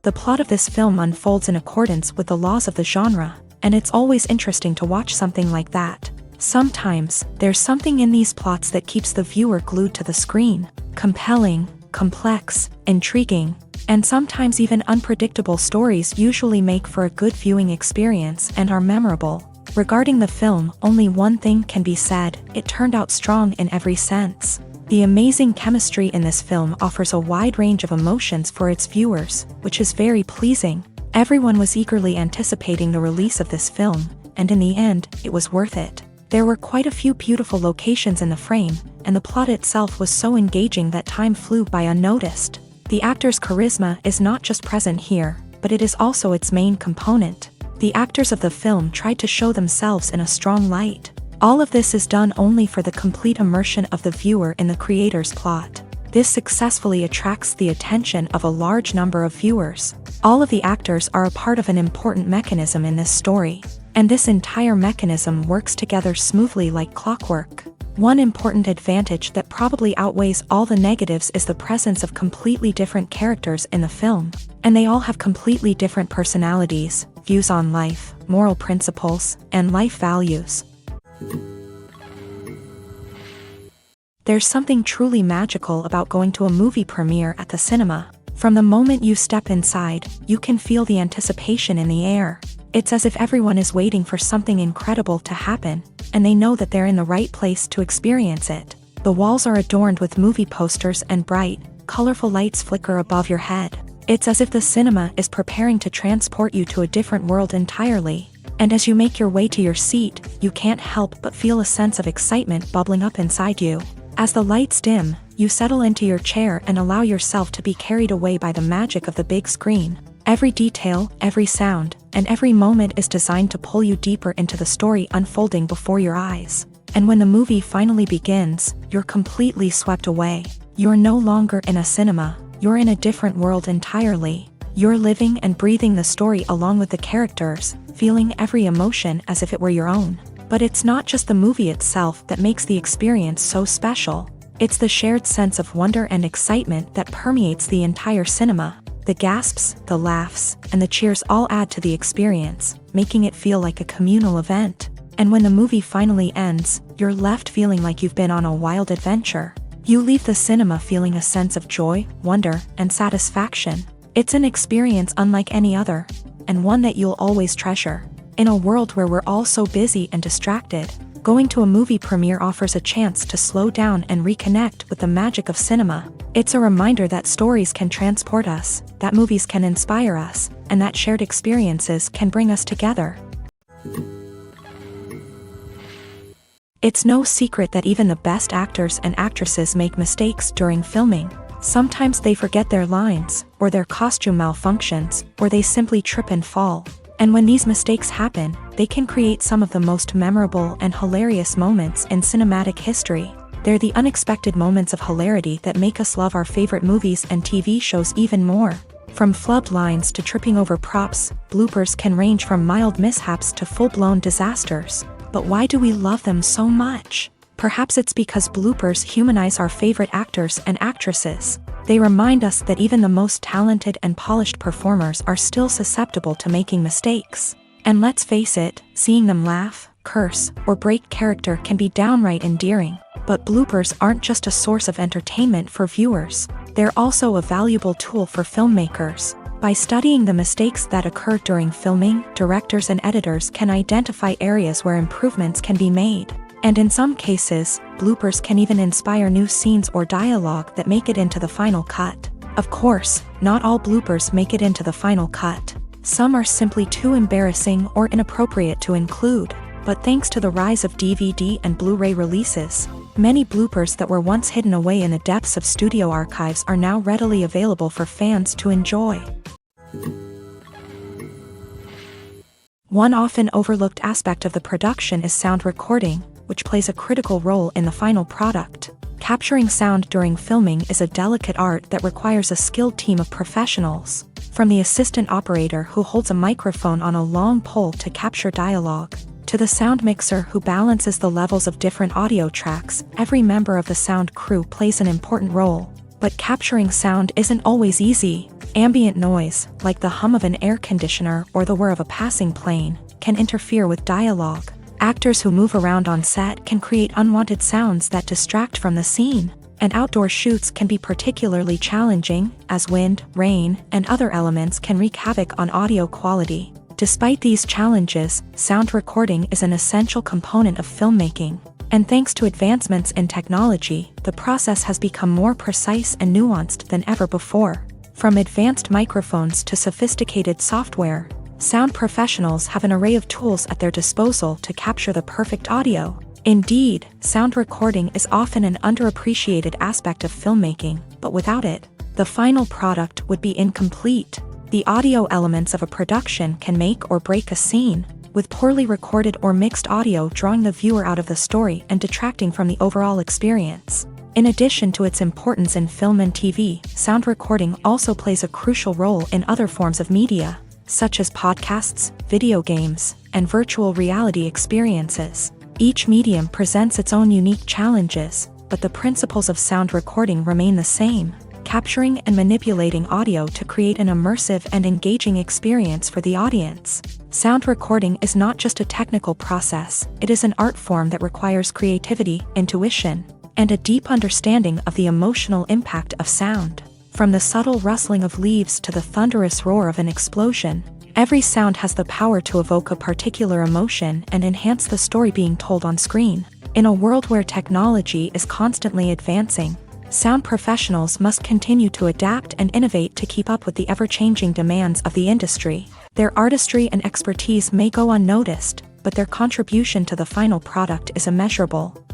The plot of this film unfolds in accordance with the laws of the genre, and it's always interesting to watch something like that. Sometimes, there's something in these plots that keeps the viewer glued to the screen. Compelling, complex, intriguing, and sometimes even unpredictable stories usually make for a good viewing experience and are memorable. Regarding the film, only one thing can be said: it turned out strong in every sense. The amazing chemistry in this film offers a wide range of emotions for its viewers, which is very pleasing. Everyone was eagerly anticipating the release of this film, and in the end, it was worth it. There were quite a few beautiful locations in the frame, and the plot itself was so engaging that time flew by unnoticed. The actor's charisma is not just present here, but it is also its main component. The actors of the film tried to show themselves in a strong light. All of this is done only for the complete immersion of the viewer in the creator's plot. This successfully attracts the attention of a large number of viewers. All of the actors are a part of an important mechanism in this story, and this entire mechanism works together smoothly like clockwork. One important advantage that probably outweighs all the negatives is the presence of completely different characters in the film, and they all have completely different personalities, views on life, moral principles, and life values. There's something truly magical about going to a movie premiere at the cinema. From the moment you step inside, you can feel the anticipation in the air. It's as if everyone is waiting for something incredible to happen, and they know that they're in the right place to experience it. The walls are adorned with movie posters and bright, colorful lights flicker above your head. It's as if the cinema is preparing to transport you to a different world entirely. And as you make your way to your seat, you can't help but feel a sense of excitement bubbling up inside you. As the lights dim, you settle into your chair and allow yourself to be carried away by the magic of the big screen. Every detail, every sound, and every moment is designed to pull you deeper into the story unfolding before your eyes. And when the movie finally begins, you're completely swept away. You're no longer in a cinema, you're in a different world entirely. You're living and breathing the story along with the characters, feeling every emotion as if it were your own. But it's not just the movie itself that makes the experience so special. It's the shared sense of wonder and excitement that permeates the entire cinema. The gasps, the laughs, and the cheers all add to the experience, making it feel like a communal event. And when the movie finally ends, you're left feeling like you've been on a wild adventure. You leave the cinema feeling a sense of joy, wonder, and satisfaction. It's an experience unlike any other, and one that you'll always treasure. In a world where we're all so busy and distracted, going to a movie premiere offers a chance to slow down and reconnect with the magic of cinema. It's a reminder that stories can transport us, that movies can inspire us, and that shared experiences can bring us together. It's no secret that even the best actors and actresses make mistakes during filming. Sometimes they forget their lines, or their costume malfunctions, or they simply trip and fall. And when these mistakes happen, they can create some of the most memorable and hilarious moments in cinematic history. They're the unexpected moments of hilarity that make us love our favorite movies and TV shows even more. From flubbed lines to tripping over props, bloopers can range from mild mishaps to full-blown disasters. But why do we love them so much? Perhaps it's because bloopers humanize our favorite actors and actresses. They remind us that even the most talented and polished performers are still susceptible to making mistakes. And let's face it, seeing them laugh, curse, or break character can be downright endearing. But bloopers aren't just a source of entertainment for viewers. They're also a valuable tool for filmmakers. By studying the mistakes that occur during filming, directors and editors can identify areas where improvements can be made. And in some cases, bloopers can even inspire new scenes or dialogue that make it into the final cut. Of course, not all bloopers make it into the final cut. Some are simply too embarrassing or inappropriate to include. But thanks to the rise of DVD and Blu-ray releases, many bloopers that were once hidden away in the depths of studio archives are now readily available for fans to enjoy. One often overlooked aspect of the production is sound recording, which plays a critical role in the final product. Capturing sound during filming is a delicate art that requires a skilled team of professionals. From the assistant operator who holds a microphone on a long pole to capture dialogue, to the sound mixer who balances the levels of different audio tracks, every member of the sound crew plays an important role. But capturing sound isn't always easy. Ambient noise, like the hum of an air conditioner or the whir of a passing plane, can interfere with dialogue. Actors who move around on set can create unwanted sounds that distract from the scene. And outdoor shoots can be particularly challenging, as wind, rain, and other elements can wreak havoc on audio quality. Despite these challenges, sound recording is an essential component of filmmaking. And thanks to advancements in technology, the process has become more precise and nuanced than ever before. From advanced microphones to sophisticated software, sound professionals have an array of tools at their disposal to capture the perfect audio. Indeed, sound recording is often an underappreciated aspect of filmmaking, but without it, the final product would be incomplete. The audio elements of a production can make or break a scene, with poorly recorded or mixed audio drawing the viewer out of the story and detracting from the overall experience. In addition to its importance in film and TV, sound recording also plays a crucial role in other forms of media, such as podcasts, video games, and virtual reality experiences. Each medium presents its own unique challenges, but the principles of sound recording remain the same: capturing and manipulating audio to create an immersive and engaging experience for the audience. Sound recording is not just a technical process, it is an art form that requires creativity, intuition, and a deep understanding of the emotional impact of sound. From the subtle rustling of leaves to the thunderous roar of an explosion, every sound has the power to evoke a particular emotion and enhance the story being told on screen. In a world where technology is constantly advancing, sound professionals must continue to adapt and innovate to keep up with the ever-changing demands of the industry. Their artistry and expertise may go unnoticed, but their contribution to the final product is immeasurable.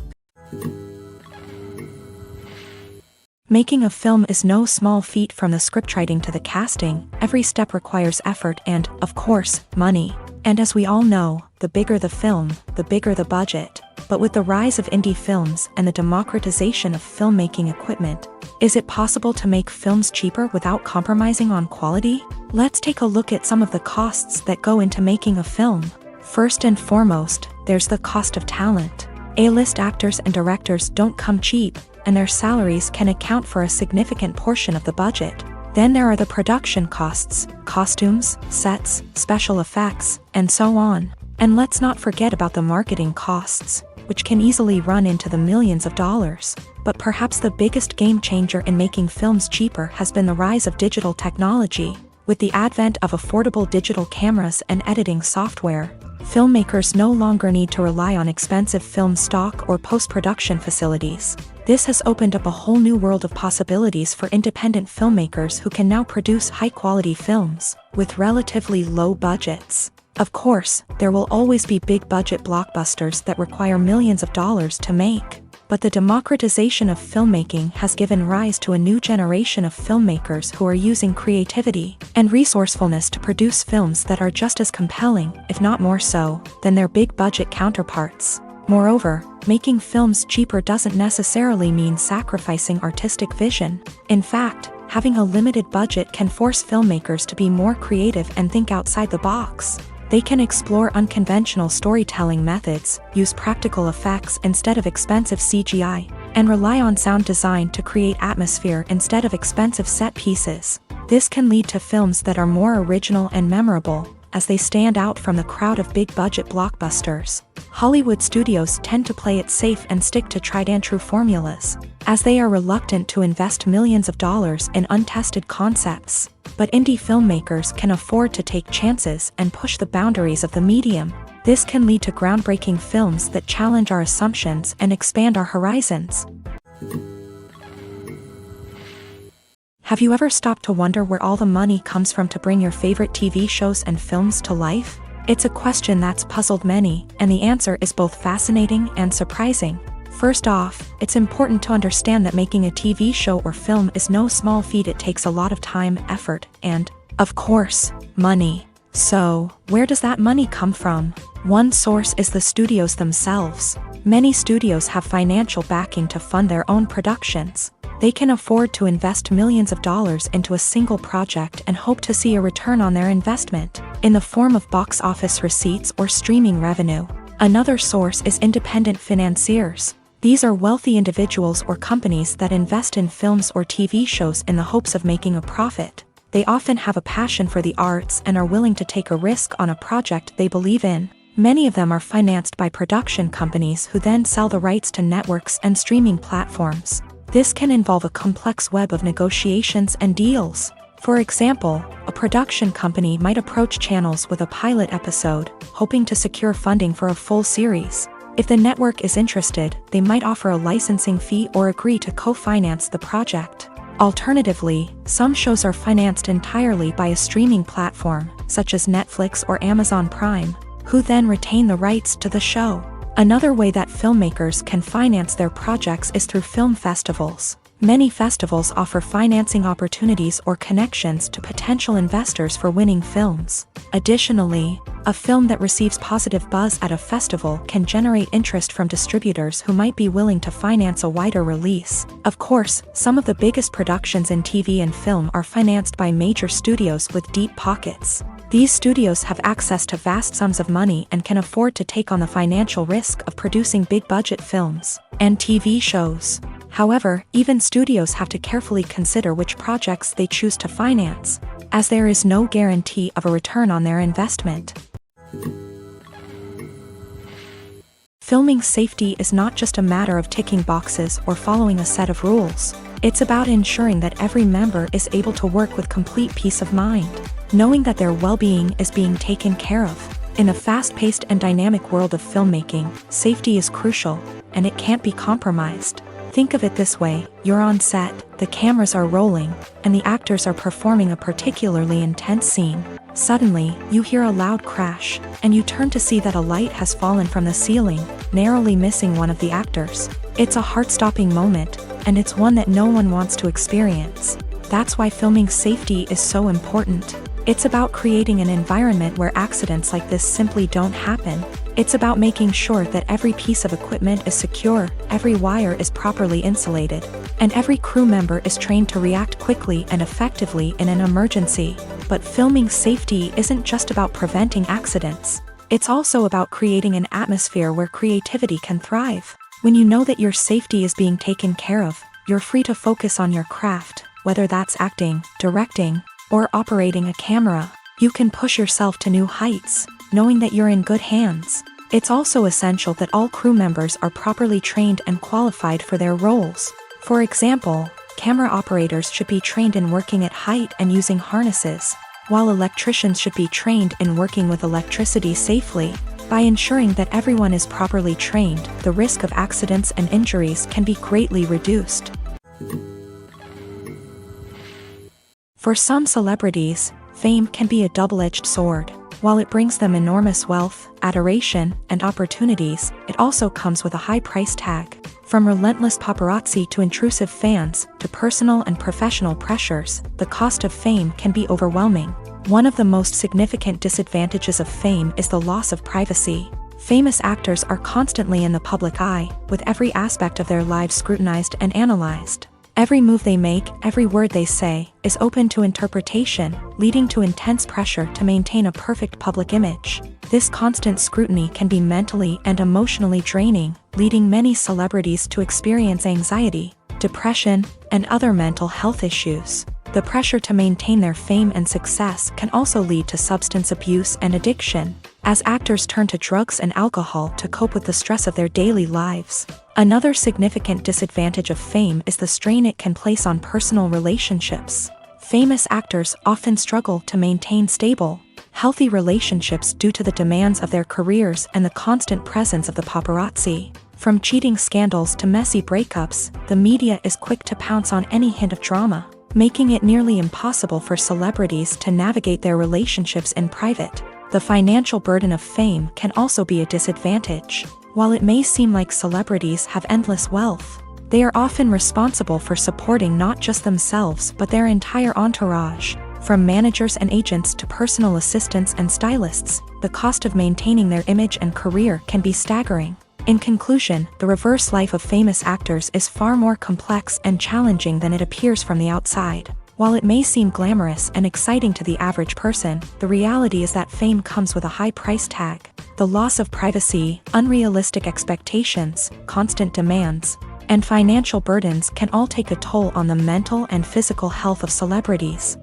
Making a film is no small feat. From the scriptwriting to the casting, every step requires effort and, of course, money. And as we all know, the bigger the film, the bigger the budget. But with the rise of indie films and the democratization of filmmaking equipment, is it possible to make films cheaper without compromising on quality? Let's take a look at some of the costs that go into making a film. First and foremost, there's the cost of talent. A-list actors and directors don't come cheap, and their salaries can account for a significant portion of the budget. Then there are the production costs, costumes, sets, special effects, and so on. And let's not forget about the marketing costs, which can easily run into the millions of dollars. But perhaps the biggest game changer in making films cheaper has been the rise of digital technology. With the advent of affordable digital cameras and editing software, filmmakers no longer need to rely on expensive film stock or post-production facilities. This has opened up a whole new world of possibilities for independent filmmakers who can now produce high-quality films with relatively low budgets. Of course, there will always be big-budget blockbusters that require millions of dollars to make. But the democratization of filmmaking has given rise to a new generation of filmmakers who are using creativity and resourcefulness to produce films that are just as compelling, if not more so, than their big-budget counterparts. Moreover, making films cheaper doesn't necessarily mean sacrificing artistic vision. In fact, having a limited budget can force filmmakers to be more creative and think outside the box. They can explore unconventional storytelling methods, use practical effects instead of expensive CGI, and rely on sound design to create atmosphere instead of expensive set pieces. This can lead to films that are more original and memorable, as they stand out from the crowd of big-budget blockbusters. Hollywood studios tend to play it safe and stick to tried-and-true formulas, as they are reluctant to invest millions of dollars in untested concepts. But indie filmmakers can afford to take chances and push the boundaries of the medium. This can lead to groundbreaking films that challenge our assumptions and expand our horizons. Have you ever stopped to wonder where all the money comes from to bring your favorite TV shows and films to life? It's a question that's puzzled many, and the answer is both fascinating and surprising. First off, it's important to understand that making a TV show or film is no small feat. It takes a lot of time, effort, and, of course, money. So, where does that money come from? One source is the studios themselves. Many studios have financial backing to fund their own productions. They can afford to invest millions of dollars into a single project and hope to see a return on their investment, in the form of box office receipts or streaming revenue. Another source is independent financiers. These are wealthy individuals or companies that invest in films or TV shows in the hopes of making a profit. They often have a passion for the arts and are willing to take a risk on a project they believe in. Many of them are financed by production companies who then sell the rights to networks and streaming platforms. This can involve a complex web of negotiations and deals. For example, a production company might approach channels with a pilot episode, hoping to secure funding for a full series. If the network is interested, they might offer a licensing fee or agree to co-finance the project. Alternatively, some shows are financed entirely by a streaming platform, such as Netflix or Amazon Prime, who then retain the rights to the show. Another way that filmmakers can finance their projects is through film festivals. Many festivals offer financing opportunities or connections to potential investors for winning films. Additionally, a film that receives positive buzz at a festival can generate interest from distributors who might be willing to finance a wider release. Of course, some of the biggest productions in TV and film are financed by major studios with deep pockets. These studios have access to vast sums of money and can afford to take on the financial risk of producing big-budget films and TV shows. However, even studios have to carefully consider which projects they choose to finance, as there is no guarantee of a return on their investment. Filming safety is not just a matter of ticking boxes or following a set of rules. It's about ensuring that every member is able to work with complete peace of mind, knowing that their well-being is being taken care of. In a fast-paced and dynamic world of filmmaking, safety is crucial, and it can't be compromised. Think of it this way: you're on set, the cameras are rolling, and the actors are performing a particularly intense scene. Suddenly, you hear a loud crash, and you turn to see that a light has fallen from the ceiling, narrowly missing one of the actors. It's a heart-stopping moment, and it's one that no one wants to experience. That's why filming safety is so important. It's about creating an environment where accidents like this simply don't happen. It's about making sure that every piece of equipment is secure, every wire is properly insulated, and every crew member is trained to react quickly and effectively in an emergency. But filming safety isn't just about preventing accidents. It's also about creating an atmosphere where creativity can thrive. When you know that your safety is being taken care of, you're free to focus on your craft, whether that's acting, directing, or operating a camera. You can push yourself to new heights, knowing that you're in good hands. It's also essential that all crew members are properly trained and qualified for their roles. For example, camera operators should be trained in working at height and using harnesses, while electricians should be trained in working with electricity safely. By ensuring that everyone is properly trained, the risk of accidents and injuries can be greatly reduced. For some celebrities, fame can be a double-edged sword. While it brings them enormous wealth, adoration, and opportunities, it also comes with a high price tag. From relentless paparazzi to intrusive fans, to personal and professional pressures, the cost of fame can be overwhelming. One of the most significant disadvantages of fame is the loss of privacy. Famous actors are constantly in the public eye, with every aspect of their lives scrutinized and analyzed. Every move they make, every word they say, is open to interpretation, leading to intense pressure to maintain a perfect public image. This constant scrutiny can be mentally and emotionally draining, leading many celebrities to experience anxiety, depression, and other mental health issues. The pressure to maintain their fame and success can also lead to substance abuse and addiction, as actors turn to drugs and alcohol to cope with the stress of their daily lives. Another significant disadvantage of fame is the strain it can place on personal relationships. Famous actors often struggle to maintain stable, healthy relationships due to the demands of their careers and the constant presence of the paparazzi. From cheating scandals to messy breakups, the media is quick to pounce on any hint of drama, making it nearly impossible for celebrities to navigate their relationships in private. The financial burden of fame can also be a disadvantage. While it may seem like celebrities have endless wealth, they are often responsible for supporting not just themselves but their entire entourage. From managers and agents to personal assistants and stylists, the cost of maintaining their image and career can be staggering. In conclusion, the reverse life of famous actors is far more complex and challenging than it appears from the outside. While it may seem glamorous and exciting to the average person, the reality is that fame comes with a high price tag. The loss of privacy, unrealistic expectations, constant demands, and financial burdens can all take a toll on the mental and physical health of celebrities.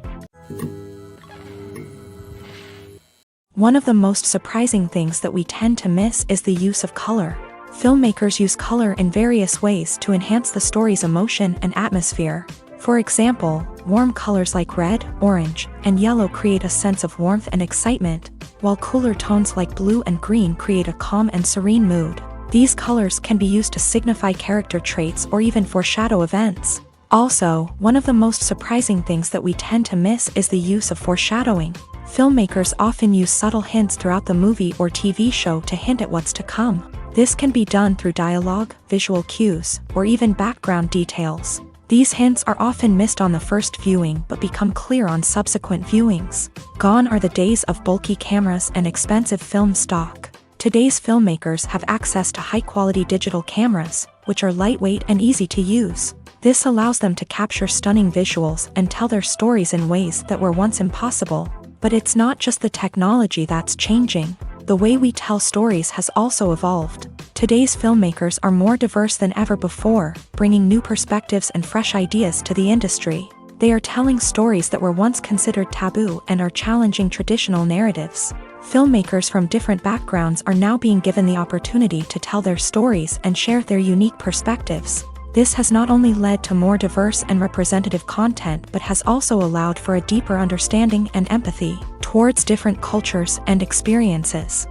One of the most surprising things that we tend to miss is the use of color. Filmmakers use color in various ways to enhance the story's emotion and atmosphere. For example, warm colors like red, orange, and yellow create a sense of warmth and excitement, while cooler tones like blue and green create a calm and serene mood. These colors can be used to signify character traits or even foreshadow events. Also, one of the most surprising things that we tend to miss is the use of foreshadowing. Filmmakers often use subtle hints throughout the movie or TV show to hint at what's to come. This can be done through dialogue, visual cues, or even background details. These hints are often missed on the first viewing but become clear on subsequent viewings. Gone are the days of bulky cameras and expensive film stock. Today's filmmakers have access to high-quality digital cameras, which are lightweight and easy to use. This allows them to capture stunning visuals and tell their stories in ways that were once impossible. But it's not just the technology that's changing. The way we tell stories has also evolved. Today's filmmakers are more diverse than ever before, bringing new perspectives and fresh ideas to the industry. They are telling stories that were once considered taboo and are challenging traditional narratives. Filmmakers from different backgrounds are now being given the opportunity to tell their stories and share their unique perspectives. This has not only led to more diverse and representative content but has also allowed for a deeper understanding and empathy towards different cultures and experiences.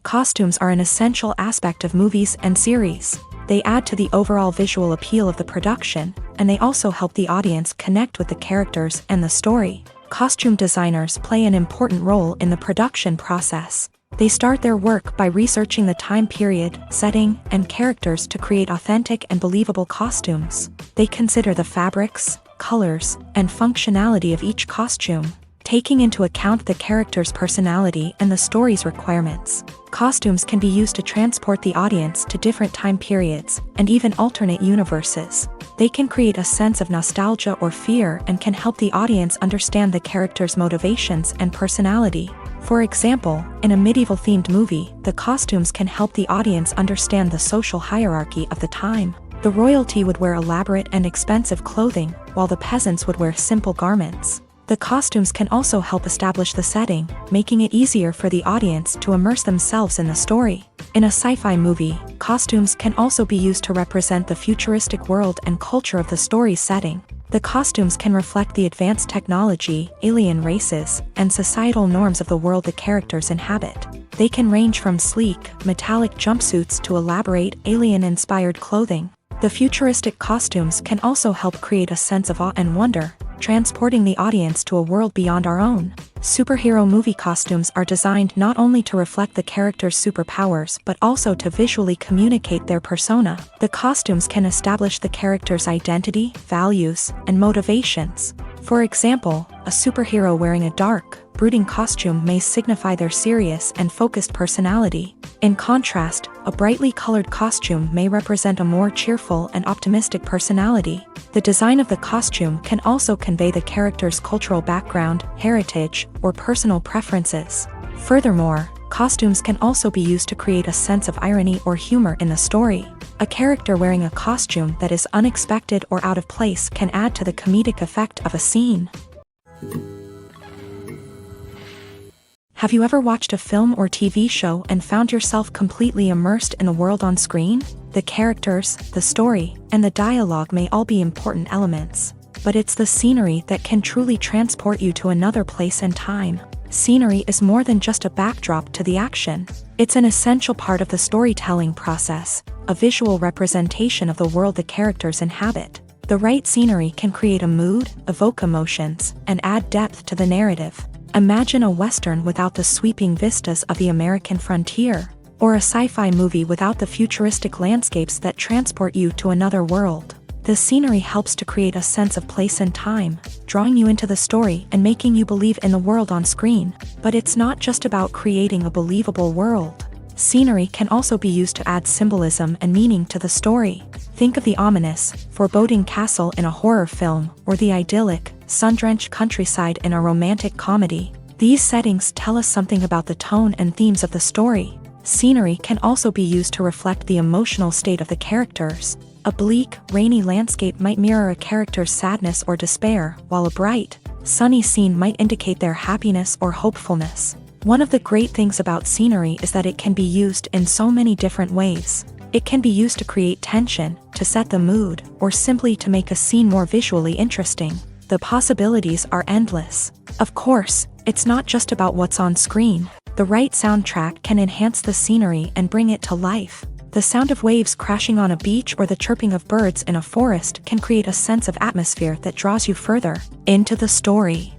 Costumes are an essential aspect of movies and series. They add to the overall visual appeal of the production, and they also help the audience connect with the characters and the story. Costume designers play an important role in the production process. They start their work by researching the time period, setting, and characters to create authentic and believable costumes. They consider the fabrics, colors, and functionality of each costume, taking into account the character's personality and the story's requirements. Costumes can be used to transport the audience to different time periods and even alternate universes. They can create a sense of nostalgia or fear and can help the audience understand the character's motivations and personality. For example, in a medieval-themed movie, the costumes can help the audience understand the social hierarchy of the time. The royalty would wear elaborate and expensive clothing, while the peasants would wear simple garments. The costumes can also help establish the setting, making it easier for the audience to immerse themselves in the story. In a sci-fi movie, costumes can also be used to represent the futuristic world and culture of the story's setting. The costumes can reflect the advanced technology, alien races, and societal norms of the world the characters inhabit. They can range from sleek, metallic jumpsuits to elaborate, alien-inspired clothing. The futuristic costumes can also help create a sense of awe and wonder, transporting the audience to a world beyond our own. Superhero movie costumes are designed not only to reflect the character's superpowers but also to visually communicate their persona. The costumes can establish the character's identity, values, and motivations. For example, a superhero wearing a dark, brooding costume may signify their serious and focused personality. In contrast, a brightly colored costume may represent a more cheerful and optimistic personality. The design of the costume can also convey the character's cultural background, heritage, or personal preferences. Furthermore, costumes can also be used to create a sense of irony or humor in the story. A character wearing a costume that is unexpected or out of place can add to the comedic effect of a scene. Have you ever watched a film or TV show and found yourself completely immersed in the world on screen? The characters, the story, and the dialogue may all be important elements, but it's the scenery that can truly transport you to another place and time. Scenery is more than just a backdrop to the action. It's an essential part of the storytelling process, a visual representation of the world the characters inhabit. The right scenery can create a mood, evoke emotions, and add depth to the narrative. Imagine a Western without the sweeping vistas of the American frontier, or a sci-fi movie without the futuristic landscapes that transport you to another world. The scenery helps to create a sense of place and time, drawing you into the story and making you believe in the world on screen. But it's not just about creating a believable world. Scenery can also be used to add symbolism and meaning to the story. Think of the ominous, foreboding castle in a horror film, or the idyllic, sun-drenched countryside in a romantic comedy. These settings tell us something about the tone and themes of the story. Scenery can also be used to reflect the emotional state of the characters. A bleak, rainy landscape might mirror a character's sadness or despair, while a bright, sunny scene might indicate their happiness or hopefulness. One of the great things about scenery is that it can be used in so many different ways. It can be used to create tension, to set the mood, or simply to make a scene more visually interesting. The possibilities are endless. Of course, it's not just about what's on screen. The right soundtrack can enhance the scenery and bring it to life. The sound of waves crashing on a beach or the chirping of birds in a forest can create a sense of atmosphere that draws you further into the story.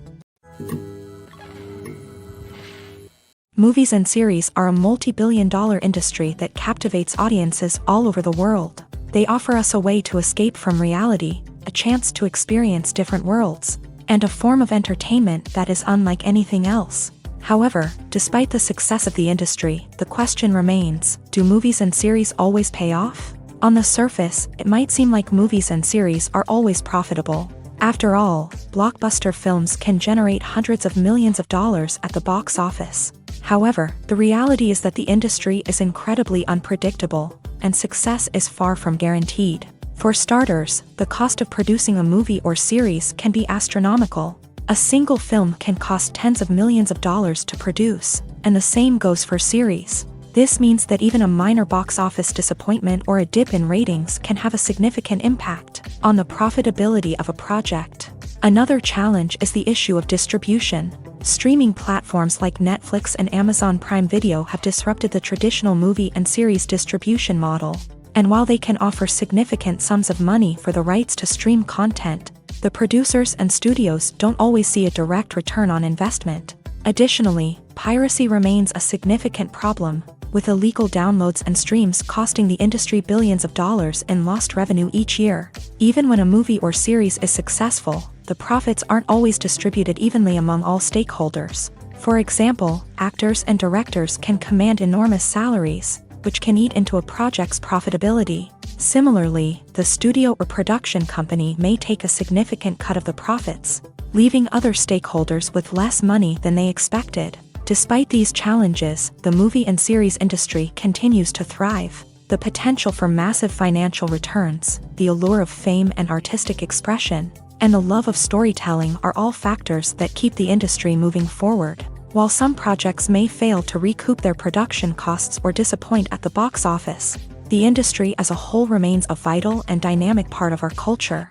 Movies and series are a multi-billion-dollar industry that captivates audiences all over the world. They offer us a way to escape from reality, a chance to experience different worlds, and a form of entertainment that is unlike anything else. However, despite the success of the industry, the question remains, do movies and series always pay off? On the surface, it might seem like movies and series are always profitable. After all, blockbuster films can generate hundreds of millions of dollars at the box office. However, the reality is that the industry is incredibly unpredictable, and success is far from guaranteed. For starters, the cost of producing a movie or series can be astronomical. A single film can cost tens of millions of dollars to produce, and the same goes for series. This means that even a minor box office disappointment or a dip in ratings can have a significant impact on the profitability of a project. Another challenge is the issue of distribution. Streaming platforms like Netflix and Amazon Prime Video have disrupted the traditional movie and series distribution model. And while they can offer significant sums of money for the rights to stream content, the producers and studios don't always see a direct return on investment. Additionally, piracy remains a significant problem, with illegal downloads and streams costing the industry billions of dollars in lost revenue each year. Even when a movie or series is successful, the profits aren't always distributed evenly among all stakeholders. For example, actors and directors can command enormous salaries, which can eat into a project's profitability. Similarly, the studio or production company may take a significant cut of the profits, leaving other stakeholders with less money than they expected. Despite these challenges, the movie and series industry continues to thrive. The potential for massive financial returns, the allure of fame and artistic expression, and the love of storytelling are all factors that keep the industry moving forward. While some projects may fail to recoup their production costs or disappoint at the box office, the industry as a whole remains a vital and dynamic part of our culture.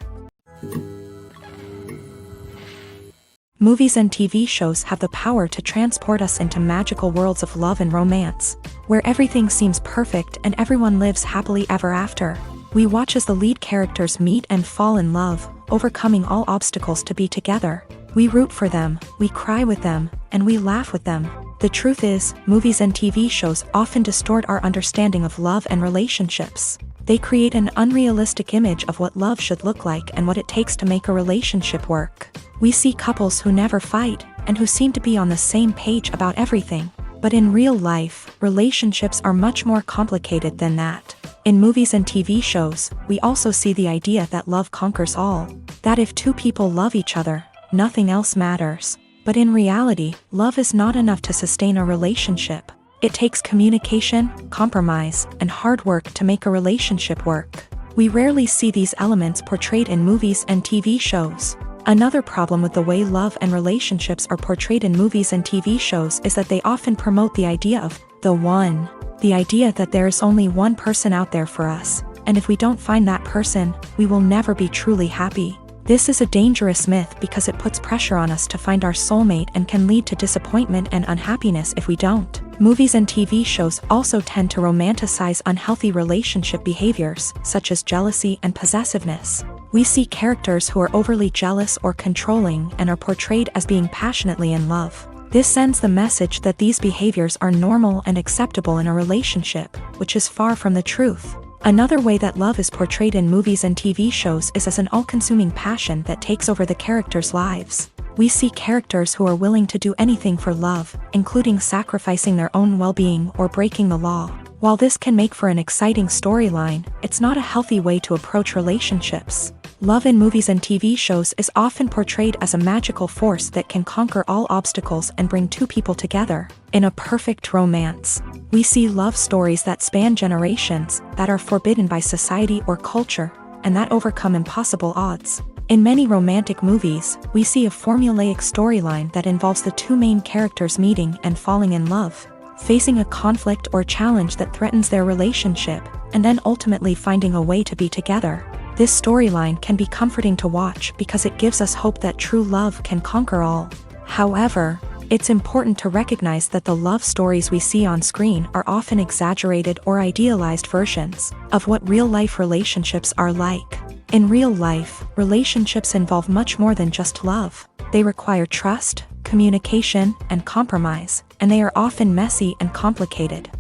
Movies and TV shows have the power to transport us into magical worlds of love and romance, where everything seems perfect and everyone lives happily ever after. We watch as the lead characters meet and fall in love, overcoming all obstacles to be together. We root for them, we cry with them, and we laugh with them. The truth is, movies and TV shows often distort our understanding of love and relationships. They create an unrealistic image of what love should look like and what it takes to make a relationship work. We see couples who never fight, and who seem to be on the same page about everything. But in real life, relationships are much more complicated than that. In movies and TV shows, we also see the idea that love conquers all. That if two people love each other, nothing else matters. But in reality, love is not enough to sustain a relationship. It takes communication, compromise, and hard work to make a relationship work. We rarely see these elements portrayed in movies and TV shows. Another problem with the way love and relationships are portrayed in movies and TV shows is that they often promote the idea of the one. The idea that there is only one person out there for us, and if we don't find that person, we will never be truly happy. This is a dangerous myth because it puts pressure on us to find our soulmate and can lead to disappointment and unhappiness if we don't. Movies and TV shows also tend to romanticize unhealthy relationship behaviors, such as jealousy and possessiveness. We see characters who are overly jealous or controlling and are portrayed as being passionately in love. This sends the message that these behaviors are normal and acceptable in a relationship, which is far from the truth. Another way that love is portrayed in movies and TV shows is as an all-consuming passion that takes over the characters' lives. We see characters who are willing to do anything for love, including sacrificing their own well-being or breaking the law. While this can make for an exciting storyline, it's not a healthy way to approach relationships. Love in movies and TV shows is often portrayed as a magical force that can conquer all obstacles and bring two people together. In a perfect romance, we see love stories that span generations, that are forbidden by society or culture, and that overcome impossible odds. In many romantic movies, we see a formulaic storyline that involves the two main characters meeting and falling in love, facing a conflict or challenge that threatens their relationship, and then ultimately finding a way to be together. This storyline can be comforting to watch because it gives us hope that true love can conquer all. However, it's important to recognize that the love stories we see on screen are often exaggerated or idealized versions of what real-life relationships are like. In real life, relationships involve much more than just love. They require trust, communication, and compromise, and they are often messy and complicated.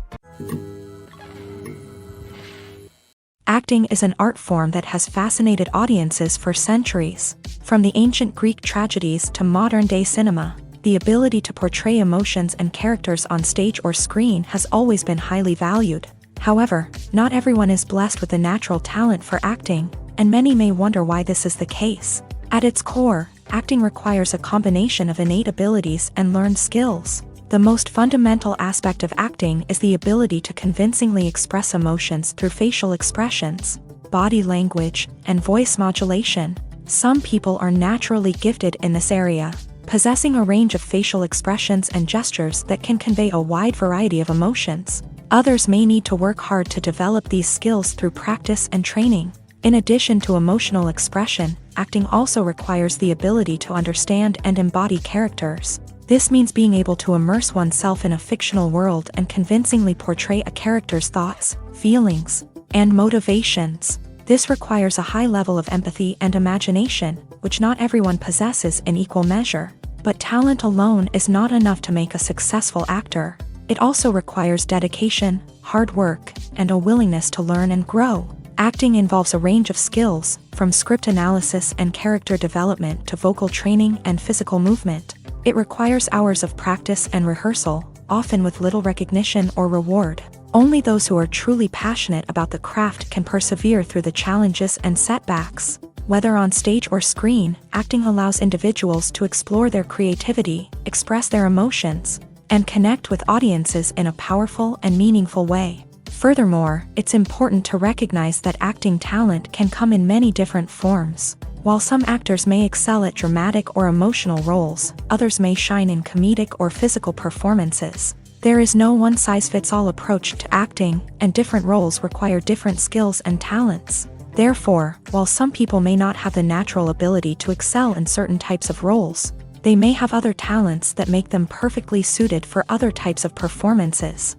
Acting is an art form that has fascinated audiences for centuries. From the ancient Greek tragedies to modern-day cinema, the ability to portray emotions and characters on stage or screen has always been highly valued. However, not everyone is blessed with the natural talent for acting, and many may wonder why this is the case. At its core, acting requires a combination of innate abilities and learned skills. The most fundamental aspect of acting is the ability to convincingly express emotions through facial expressions, body language, and voice modulation. Some people are naturally gifted in this area, possessing a range of facial expressions and gestures that can convey a wide variety of emotions. Others may need to work hard to develop these skills through practice and training. In addition to emotional expression, acting also requires the ability to understand and embody characters. This means being able to immerse oneself in a fictional world and convincingly portray a character's thoughts, feelings, and motivations. This requires a high level of empathy and imagination, which not everyone possesses in equal measure. But talent alone is not enough to make a successful actor. It also requires dedication, hard work, and a willingness to learn and grow. Acting involves a range of skills, from script analysis and character development to vocal training and physical movement. It requires hours of practice and rehearsal, often with little recognition or reward. Only those who are truly passionate about the craft can persevere through the challenges and setbacks. Whether on stage or screen, acting allows individuals to explore their creativity, express their emotions, and connect with audiences in a powerful and meaningful way. Furthermore, it's important to recognize that acting talent can come in many different forms. While some actors may excel at dramatic or emotional roles, others may shine in comedic or physical performances. There is no one-size-fits-all approach to acting, and different roles require different skills and talents. Therefore, while some people may not have the natural ability to excel in certain types of roles, they may have other talents that make them perfectly suited for other types of performances.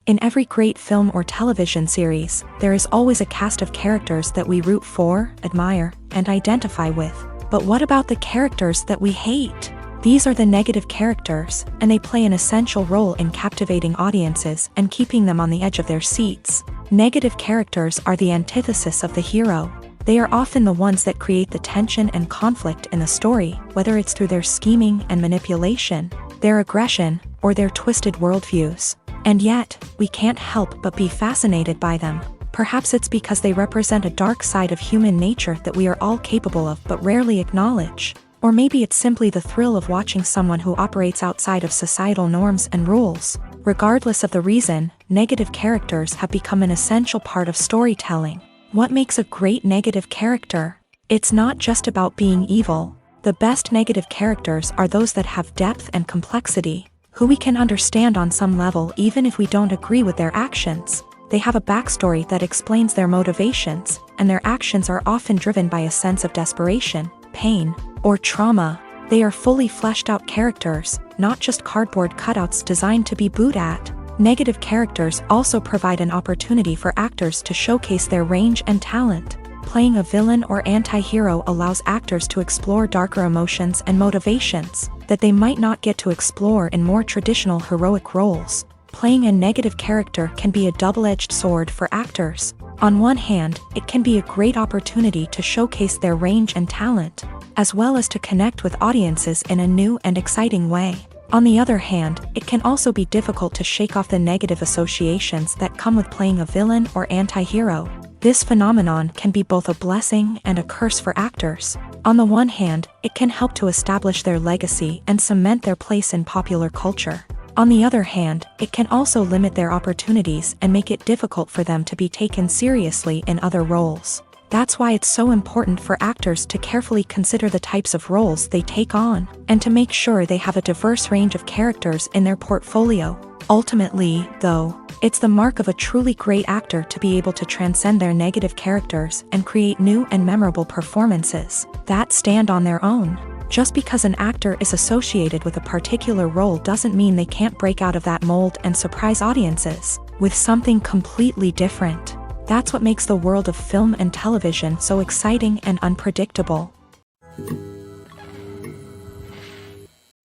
In every great film or television series, there is always a cast of characters that we root for, admire, and identify with. But what about the characters that we hate? These are the negative characters, and they play an essential role in captivating audiences and keeping them on the edge of their seats. Negative characters are the antithesis of the hero. They are often the ones that create the tension and conflict in the story, whether it's through their scheming and manipulation, their aggression, or their twisted worldviews. And yet, we can't help but be fascinated by them. Perhaps it's because they represent a dark side of human nature that we are all capable of but rarely acknowledge. Or maybe it's simply the thrill of watching someone who operates outside of societal norms and rules. Regardless of the reason, negative characters have become an essential part of storytelling. What makes a great negative character? It's not just about being evil. The best negative characters are those that have depth and complexity, who we can understand on some level even if we don't agree with their actions. They have a backstory that explains their motivations, and their actions are often driven by a sense of desperation, pain, or trauma. They are fully fleshed out characters, not just cardboard cutouts designed to be booed at. Negative characters also provide an opportunity for actors to showcase their range and talent. Playing a villain or anti-hero allows actors to explore darker emotions and motivations that they might not get to explore in more traditional heroic roles. Playing a negative character can be a double-edged sword for actors. On one hand, it can be a great opportunity to showcase their range and talent, as well as to connect with audiences in a new and exciting way. On the other hand, it can also be difficult to shake off the negative associations that come with playing a villain or anti-hero. This phenomenon can be both a blessing and a curse for actors. On the one hand, it can help to establish their legacy and cement their place in popular culture. On the other hand, it can also limit their opportunities and make it difficult for them to be taken seriously in other roles. That's why it's so important for actors to carefully consider the types of roles they take on, and to make sure they have a diverse range of characters in their portfolio. Ultimately, though, it's the mark of a truly great actor to be able to transcend their negative characters and create new and memorable performances that stand on their own. Just because an actor is associated with a particular role doesn't mean they can't break out of that mold and surprise audiences with something completely different. That's what makes the world of film and television so exciting and unpredictable.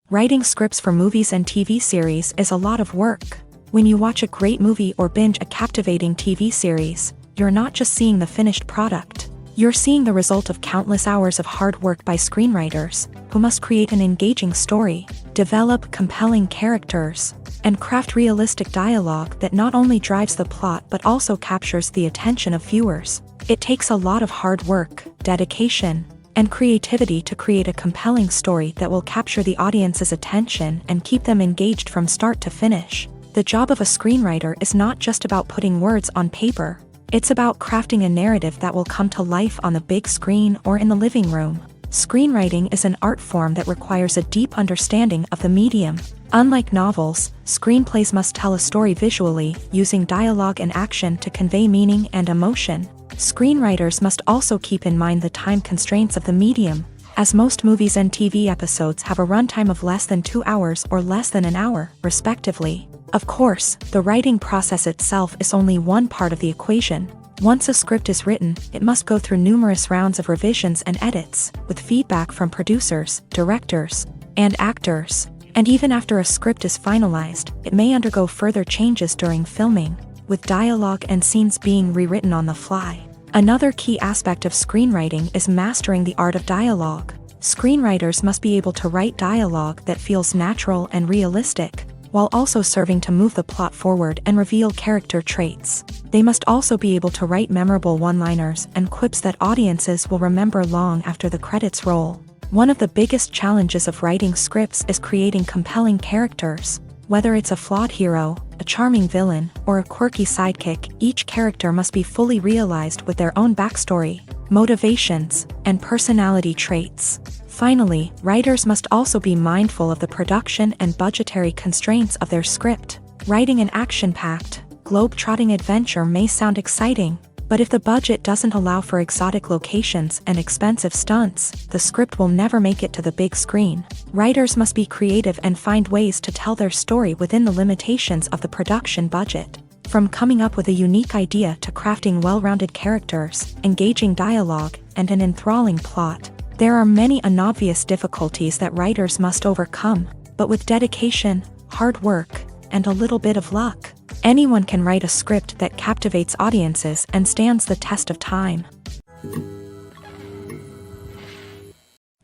Writing scripts for movies and TV series is a lot of work. When you watch a great movie or binge a captivating TV series, you're not just seeing the finished product. You're seeing the result of countless hours of hard work by screenwriters, who must create an engaging story, develop compelling characters, and craft realistic dialogue that not only drives the plot but also captures the attention of viewers. It takes a lot of hard work, dedication, and creativity to create a compelling story that will capture the audience's attention and keep them engaged from start to finish. The job of a screenwriter is not just about putting words on paper. It's about crafting a narrative that will come to life on the big screen or in the living room. Screenwriting is an art form that requires a deep understanding of the medium. Unlike novels, screenplays must tell a story visually, using dialogue and action to convey meaning and emotion. Screenwriters must also keep in mind the time constraints of the medium, as most movies and TV episodes have a runtime of less than 2 hours or less than an hour, respectively. Of course, the writing process itself is only one part of the equation. Once a script is written, it must go through numerous rounds of revisions and edits, with feedback from producers, directors, and actors. And even after a script is finalized, it may undergo further changes during filming, with dialogue and scenes being rewritten on the fly. Another key aspect of screenwriting is mastering the art of dialogue. Screenwriters must be able to write dialogue that feels natural and realistic, while also serving to move the plot forward and reveal character traits. They must also be able to write memorable one-liners and quips that audiences will remember long after the credits roll. One of the biggest challenges of writing scripts is creating compelling characters. Whether it's a flawed hero, a charming villain, or a quirky sidekick, each character must be fully realized with their own backstory, motivations, and personality traits. Finally, writers must also be mindful of the production and budgetary constraints of their script. Writing an action-packed, globe-trotting adventure may sound exciting, but if the budget doesn't allow for exotic locations and expensive stunts, the script will never make it to the big screen. Writers must be creative and find ways to tell their story within the limitations of the production budget. From coming up with a unique idea to crafting well-rounded characters, engaging dialogue, and an enthralling plot, there are many unobvious difficulties that writers must overcome, but with dedication, hard work, and a little bit of luck, anyone can write a script that captivates audiences and stands the test of time.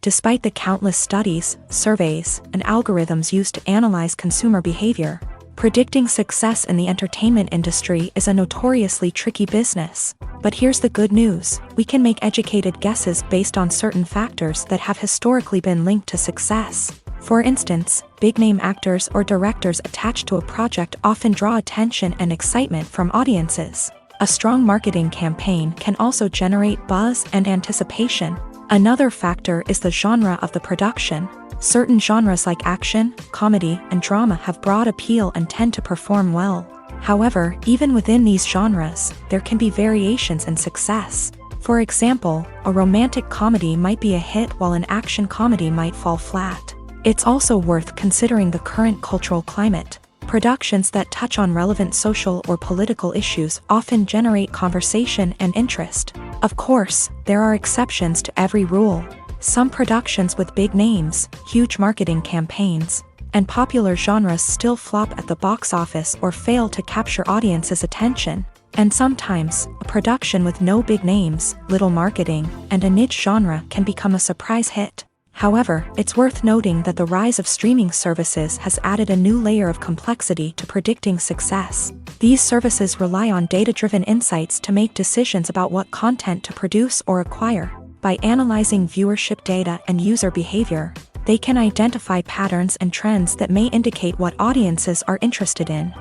Despite the countless studies, surveys, and algorithms used to analyze consumer behavior, predicting success in the entertainment industry is a notoriously tricky business. But here's the good news: we can make educated guesses based on certain factors that have historically been linked to success. For instance, big-name actors or directors attached to a project often draw attention and excitement from audiences. A strong marketing campaign can also generate buzz and anticipation. Another factor is the genre of the production. Certain genres like action, comedy, and drama have broad appeal and tend to perform well. However, even within these genres, there can be variations in success. For example, a romantic comedy might be a hit while an action comedy might fall flat. It's also worth considering the current cultural climate. Productions that touch on relevant social or political issues often generate conversation and interest. Of course, there are exceptions to every rule. Some productions with big names, huge marketing campaigns, and popular genres still flop at the box office or fail to capture audiences' attention. And sometimes, a production with no big names, little marketing, and a niche genre can become a surprise hit. However, it's worth noting that the rise of streaming services has added a new layer of complexity to predicting success. These services rely on data-driven insights to make decisions about what content to produce or acquire. By analyzing viewership data and user behavior, they can identify patterns and trends that may indicate what audiences are interested in.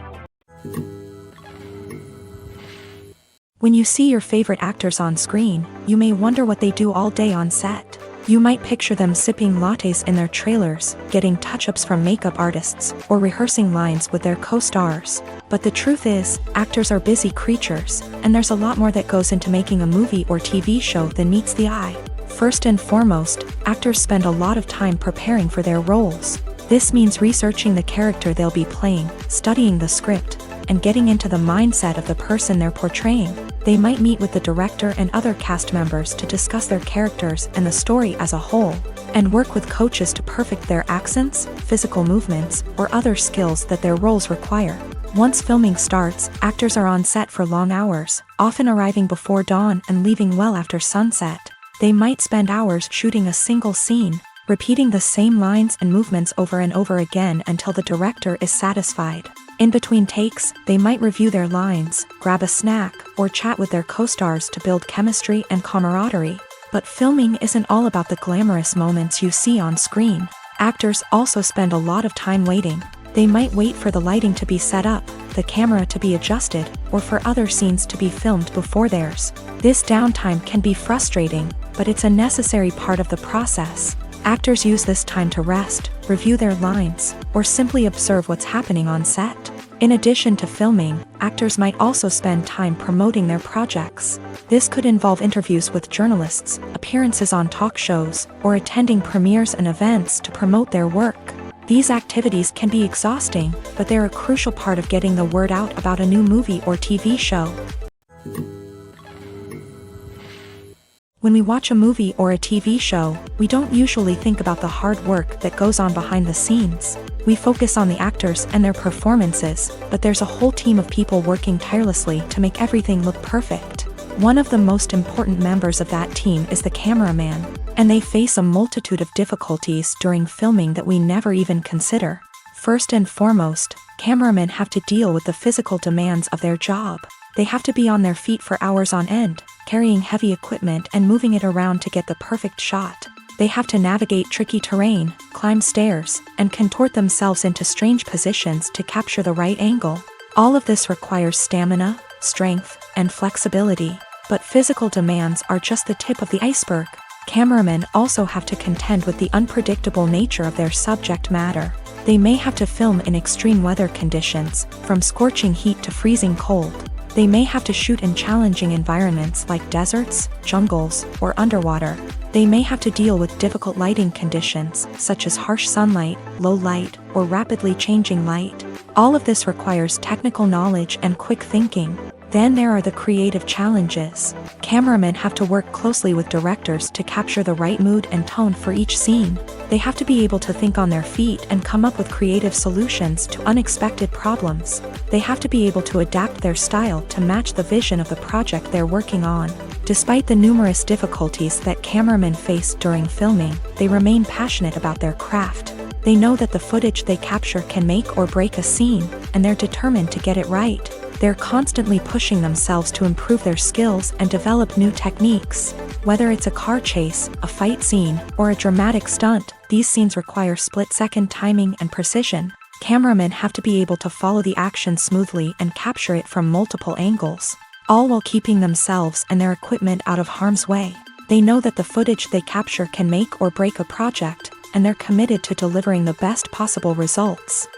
When you see your favorite actors on screen, you may wonder what they do all day on set. You might picture them sipping lattes in their trailers, getting touch-ups from makeup artists, or rehearsing lines with their co-stars. But the truth is, actors are busy creatures, and there's a lot more that goes into making a movie or TV show than meets the eye. First and foremost, actors spend a lot of time preparing for their roles. This means researching the character they'll be playing, studying the script, and getting into the mindset of the person they're portraying. They might meet with the director and other cast members to discuss their characters and the story as a whole, and work with coaches to perfect their accents, physical movements, or other skills that their roles require. Once filming starts, actors are on set for long hours, often arriving before dawn and leaving well after sunset. They might spend hours shooting a single scene, repeating the same lines and movements over and over again until the director is satisfied. In between takes, they might review their lines, grab a snack, or chat with their co-stars to build chemistry and camaraderie. But filming isn't all about the glamorous moments you see on screen. Actors also spend a lot of time waiting. They might wait for the lighting to be set up, the camera to be adjusted, or for other scenes to be filmed before theirs. This downtime can be frustrating, but it's a necessary part of the process. Actors use this time to rest, review their lines, or simply observe what's happening on set. In addition to filming, actors might also spend time promoting their projects. This could involve interviews with journalists, appearances on talk shows, or attending premieres and events to promote their work. These activities can be exhausting, but they're a crucial part of getting the word out about a new movie or TV show. When we watch a movie or a TV show, we don't usually think about the hard work that goes on behind the scenes. We focus on the actors and their performances, but there's a whole team of people working tirelessly to make everything look perfect. One of the most important members of that team is the cameraman, and they face a multitude of difficulties during filming that we never even consider. First and foremost, cameramen have to deal with the physical demands of their job. They have to be on their feet for hours on end, carrying heavy equipment and moving it around to get the perfect shot. They have to navigate tricky terrain, climb stairs, and contort themselves into strange positions to capture the right angle. All of this requires stamina, strength, and flexibility. But physical demands are just the tip of the iceberg. Cameramen also have to contend with the unpredictable nature of their subject matter. They may have to film in extreme weather conditions, from scorching heat to freezing cold. They may have to shoot in challenging environments like deserts, jungles, or underwater. They may have to deal with difficult lighting conditions, such as harsh sunlight, low light, or rapidly changing light. All of this requires technical knowledge and quick thinking. Then there are the creative challenges. Cameramen have to work closely with directors to capture the right mood and tone for each scene. They have to be able to think on their feet and come up with creative solutions to unexpected problems. They have to be able to adapt their style to match the vision of the project they're working on. Despite the numerous difficulties that cameramen face during filming, they remain passionate about their craft. They know that the footage they capture can make or break a scene, and they're determined to get it right. They're constantly pushing themselves to improve their skills and develop new techniques. Whether it's a car chase, a fight scene, or a dramatic stunt, these scenes require split-second timing and precision. Cameramen have to be able to follow the action smoothly and capture it from multiple angles, all while keeping themselves and their equipment out of harm's way. They know that the footage they capture can make or break a project, and they're committed to delivering the best possible results.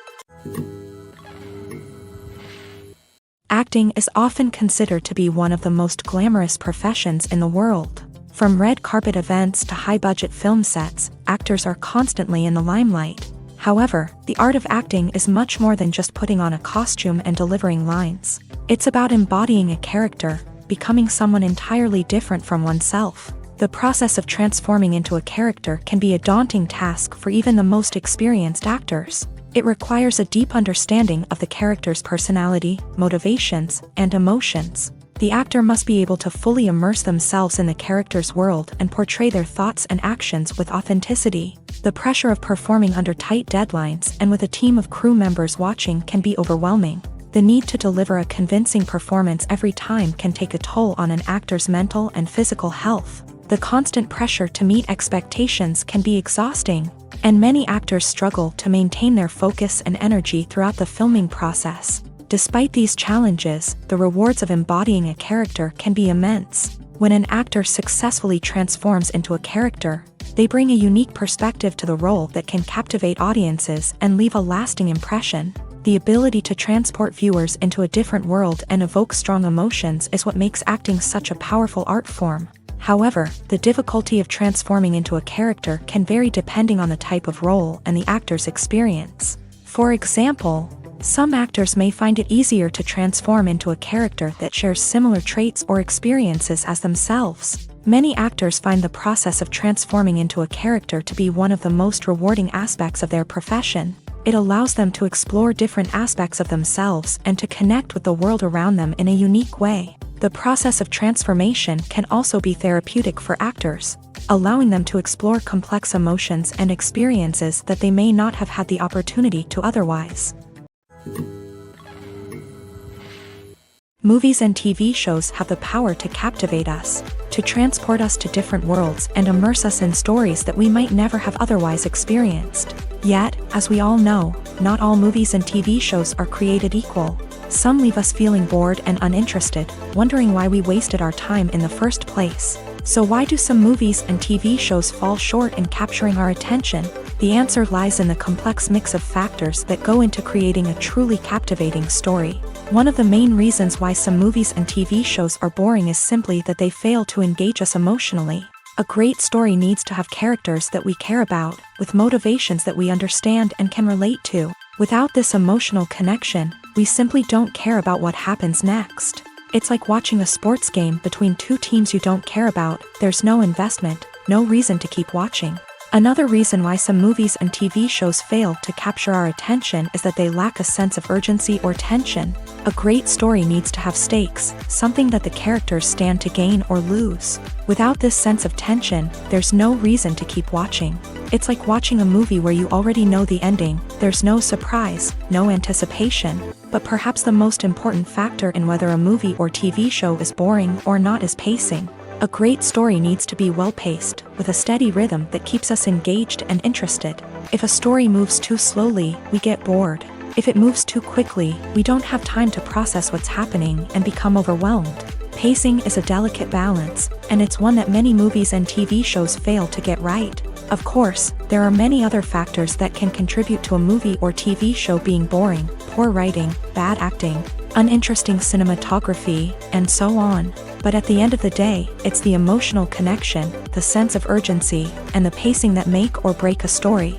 Acting is often considered to be one of the most glamorous professions in the world. From red carpet events to high-budget film sets, actors are constantly in the limelight. However, the art of acting is much more than just putting on a costume and delivering lines. It's about embodying a character, becoming someone entirely different from oneself. The process of transforming into a character can be a daunting task for even the most experienced actors. It requires a deep understanding of the character's personality, motivations, and emotions. The actor must be able to fully immerse themselves in the character's world and portray their thoughts and actions with authenticity. The pressure of performing under tight deadlines and with a team of crew members watching can be overwhelming. The need to deliver a convincing performance every time can take a toll on an actor's mental and physical health. The constant pressure to meet expectations can be exhausting, and many actors struggle to maintain their focus and energy throughout the filming process. Despite these challenges, the rewards of embodying a character can be immense. When an actor successfully transforms into a character, they bring a unique perspective to the role that can captivate audiences and leave a lasting impression. The ability to transport viewers into a different world and evoke strong emotions is what makes acting such a powerful art form. However, the difficulty of transforming into a character can vary depending on the type of role and the actor's experience. For example, some actors may find it easier to transform into a character that shares similar traits or experiences as themselves. Many actors find the process of transforming into a character to be one of the most rewarding aspects of their profession. It allows them to explore different aspects of themselves and to connect with the world around them in a unique way. The process of transformation can also be therapeutic for actors, allowing them to explore complex emotions and experiences that they may not have had the opportunity to otherwise. Movies and TV shows have the power to captivate us, to transport us to different worlds and immerse us in stories that we might never have otherwise experienced. Yet, as we all know, not all movies and TV shows are created equal. Some leave us feeling bored and uninterested, wondering why we wasted our time in the first place. So why do some movies and TV shows fall short in capturing our attention? The answer lies in the complex mix of factors that go into creating a truly captivating story. One of the main reasons why some movies and TV shows are boring is simply that they fail to engage us emotionally. A great story needs to have characters that we care about, with motivations that we understand and can relate to. Without this emotional connection, we simply don't care about what happens next. It's like watching a sports game between two teams you don't care about. There's no investment, no reason to keep watching. Another reason why some movies and TV shows fail to capture our attention is that they lack a sense of urgency or tension. A great story needs to have stakes, something that the characters stand to gain or lose. Without this sense of tension, there's no reason to keep watching. It's like watching a movie where you already know the ending. There's no surprise, no anticipation. But perhaps the most important factor in whether a movie or TV show is boring or not is pacing. A great story needs to be well-paced, with a steady rhythm that keeps us engaged and interested. If a story moves too slowly, we get bored. If it moves too quickly, we don't have time to process what's happening and become overwhelmed. Pacing is a delicate balance, and it's one that many movies and TV shows fail to get right. Of course, there are many other factors that can contribute to a movie or TV show being boring: poor writing, bad acting, uninteresting cinematography, and so on. But at the end of the day, it's the emotional connection, the sense of urgency, and the pacing that make or break a story.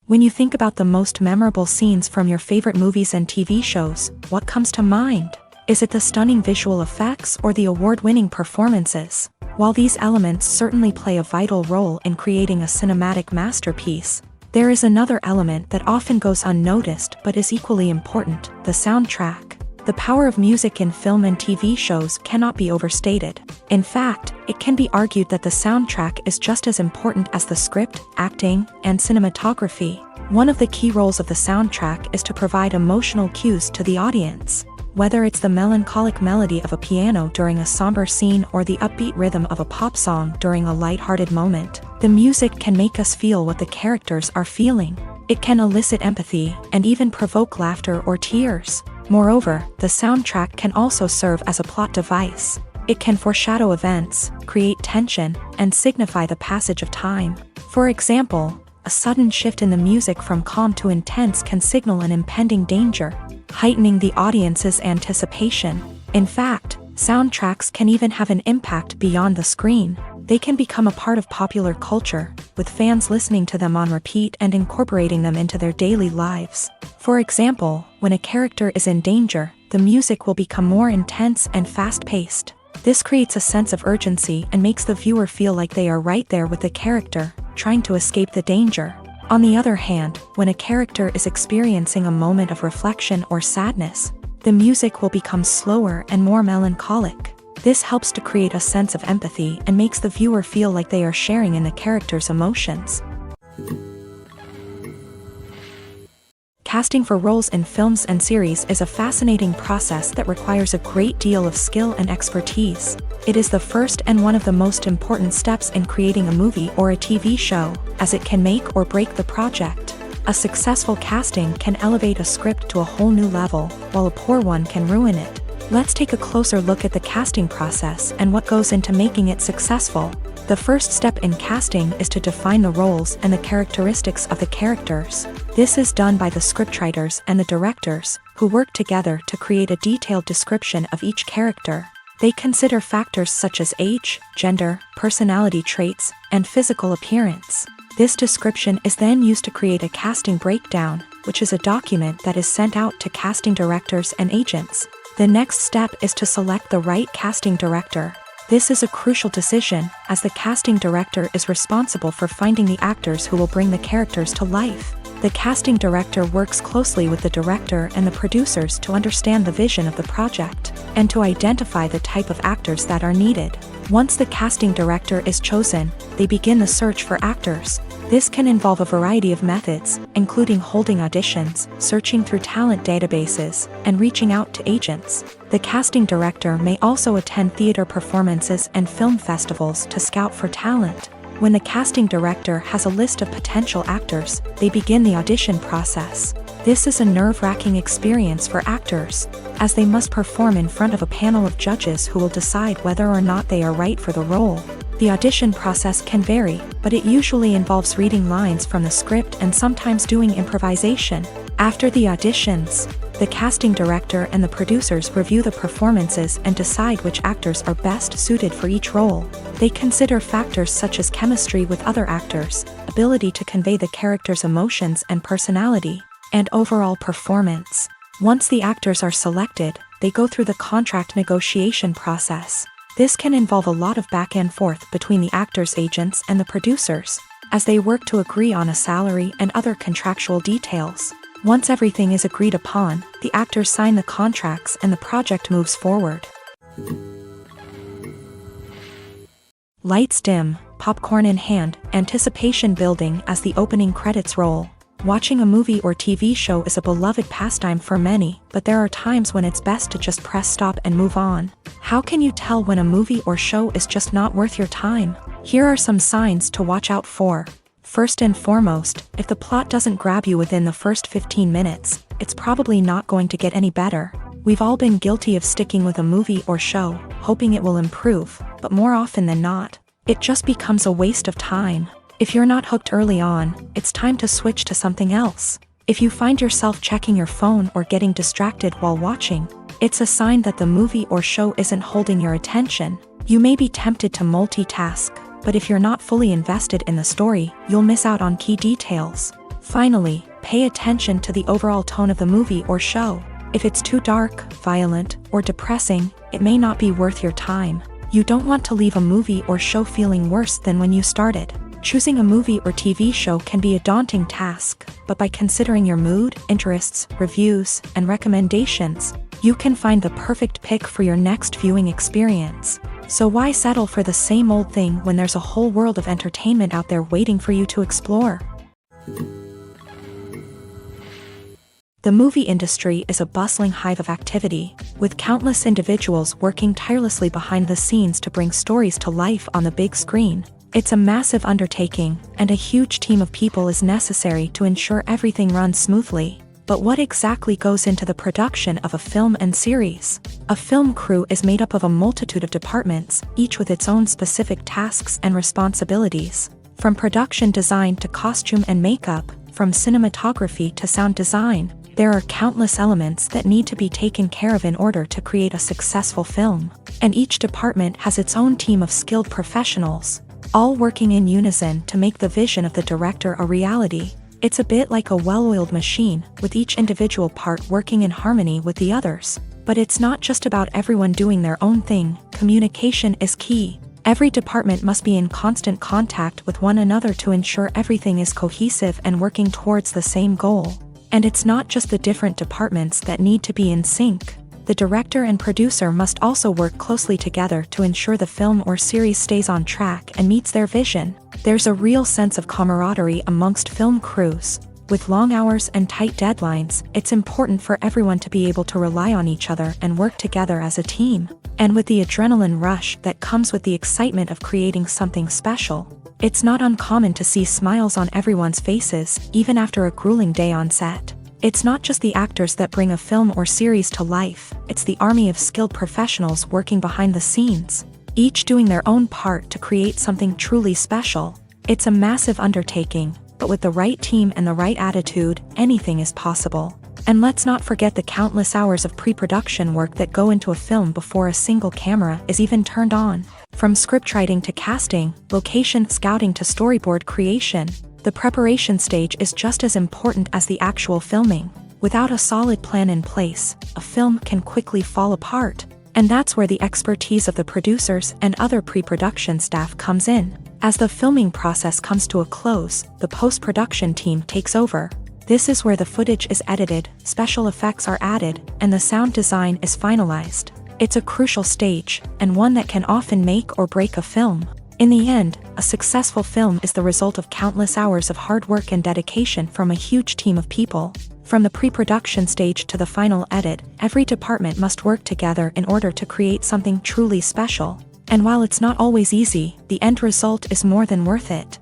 When you think about the most memorable scenes from your favorite movies and TV shows, what comes to mind? Is it the stunning visual effects or the award-winning performances? While these elements certainly play a vital role in creating a cinematic masterpiece, there is another element that often goes unnoticed but is equally important: the soundtrack. The power of music in film and TV shows cannot be overstated. In fact, it can be argued that the soundtrack is just as important as the script, acting, and cinematography. One of the key roles of the soundtrack is to provide emotional cues to the audience. Whether it's the melancholic melody of a piano during a somber scene or the upbeat rhythm of a pop song during a light-hearted moment, the music can make us feel what the characters are feeling. It can elicit empathy and even provoke laughter or tears. Moreover, the soundtrack can also serve as a plot device. It can foreshadow events, create tension, and signify the passage of time. For example, a sudden shift in the music from calm to intense can signal an impending danger, heightening the audience's anticipation. In fact, soundtracks can even have an impact beyond the screen. They can become a part of popular culture, with fans listening to them on repeat and incorporating them into their daily lives. For example, when a character is in danger, the music will become more intense and fast-paced. This creates a sense of urgency and makes the viewer feel like they are right there with the character. trying to escape the danger. On the other hand, when a character is experiencing a moment of reflection or sadness, the music will become slower and more melancholic. This helps to create a sense of empathy and makes the viewer feel like they are sharing in the character's emotions. Casting for roles in films and series is a fascinating process that requires a great deal of skill and expertise. It is the first and one of the most important steps in creating a movie or a TV show, as it can make or break the project. A successful casting can elevate a script to a whole new level, while a poor one can ruin it. Let's take a closer look at the casting process and what goes into making it successful. The first step in casting is to define the roles and the characteristics of the characters. This is done by the scriptwriters and the directors, who work together to create a detailed description of each character. They consider factors such as age, gender, personality traits, and physical appearance. This description is then used to create a casting breakdown, which is a document that is sent out to casting directors and agents. The next step is to select the right casting director. This is a crucial decision, as the casting director is responsible for finding the actors who will bring the characters to life. The casting director works closely with the director and the producers to understand the vision of the project, and to identify the type of actors that are needed. Once the casting director is chosen, they begin the search for actors. This can involve a variety of methods, including holding auditions, searching through talent databases, and reaching out to agents. The casting director may also attend theater performances and film festivals to scout for talent. When the casting director has a list of potential actors, they begin the audition process. This is a nerve-wracking experience for actors, as they must perform in front of a panel of judges who will decide whether or not they are right for the role. The audition process can vary, but it usually involves reading lines from the script and sometimes doing improvisation. After the auditions, the casting director and the producers review the performances and decide which actors are best suited for each role. They consider factors such as chemistry with other actors, ability to convey the character's emotions and personality, and overall performance. Once the actors are selected, they go through the contract negotiation process. This can involve a lot of back and forth between the actors' agents and the producers, as they work to agree on a salary and other contractual details. Once everything is agreed upon, the actors sign the contracts and the project moves forward. Lights dim, popcorn in hand, anticipation building as the opening credits roll. Watching a movie or TV show is a beloved pastime for many, but there are times when it's best to just press stop and move on. How can you tell when a movie or show is just not worth your time? Here are some signs to watch out for. First and foremost, if the plot doesn't grab you within the first 15 minutes, it's probably not going to get any better. We've all been guilty of sticking with a movie or show, hoping it will improve, but more often than not, it just becomes a waste of time. If you're not hooked early on, it's time to switch to something else. If you find yourself checking your phone or getting distracted while watching, it's a sign that the movie or show isn't holding your attention. You may be tempted to multitask, but if you're not fully invested in the story, you'll miss out on key details. Finally, pay attention to the overall tone of the movie or show. If it's too dark, violent, or depressing, it may not be worth your time. You don't want to leave a movie or show feeling worse than when you started. Choosing a movie or TV show can be a daunting task, but by considering your mood, interests, reviews, and recommendations, you can find the perfect pick for your next viewing experience. So why settle for the same old thing when there's a whole world of entertainment out there waiting for you to explore? The movie industry is a bustling hive of activity, with countless individuals working tirelessly behind the scenes to bring stories to life on the big screen. It's a massive undertaking, and a huge team of people is necessary to ensure everything runs smoothly. But what exactly goes into the production of a film and series? A film crew is made up of a multitude of departments, each with its own specific tasks and responsibilities. From production design to costume and makeup, from cinematography to sound design, there are countless elements that need to be taken care of in order to create a successful film. And each department has its own team of skilled professionals, all working in unison to make the vision of the director a reality. It's a bit like a well-oiled machine, with each individual part working in harmony with the others. But it's not just about everyone doing their own thing. Communication is key. Every department must be in constant contact with one another to ensure everything is cohesive and working towards the same goal. And it's not just the different departments that need to be in sync. The director and producer must also work closely together to ensure the film or series stays on track and meets their vision. There's a real sense of camaraderie amongst film crews. With long hours and tight deadlines, it's important for everyone to be able to rely on each other and work together as a team. And with the adrenaline rush that comes with the excitement of creating something special, it's not uncommon to see smiles on everyone's faces, even after a grueling day on set. It's not just the actors that bring a film or series to life, it's the army of skilled professionals working behind the scenes, each doing their own part to create something truly special. It's a massive undertaking, but with the right team and the right attitude, anything is possible. And let's not forget the countless hours of pre-production work that go into a film before a single camera is even turned on. From scriptwriting to casting, location scouting to storyboard creation, the preparation stage is just as important as the actual filming. Without a solid plan in place, a film can quickly fall apart. And that's where the expertise of the producers and other pre-production staff comes in. As the filming process comes to a close, the post-production team takes over. This is where the footage is edited, special effects are added, and the sound design is finalized. It's a crucial stage, and one that can often make or break a film. In the end, a successful film is the result of countless hours of hard work and dedication from a huge team of people. From the pre-production stage to the final edit, every department must work together in order to create something truly special. And while it's not always easy, the end result is more than worth it.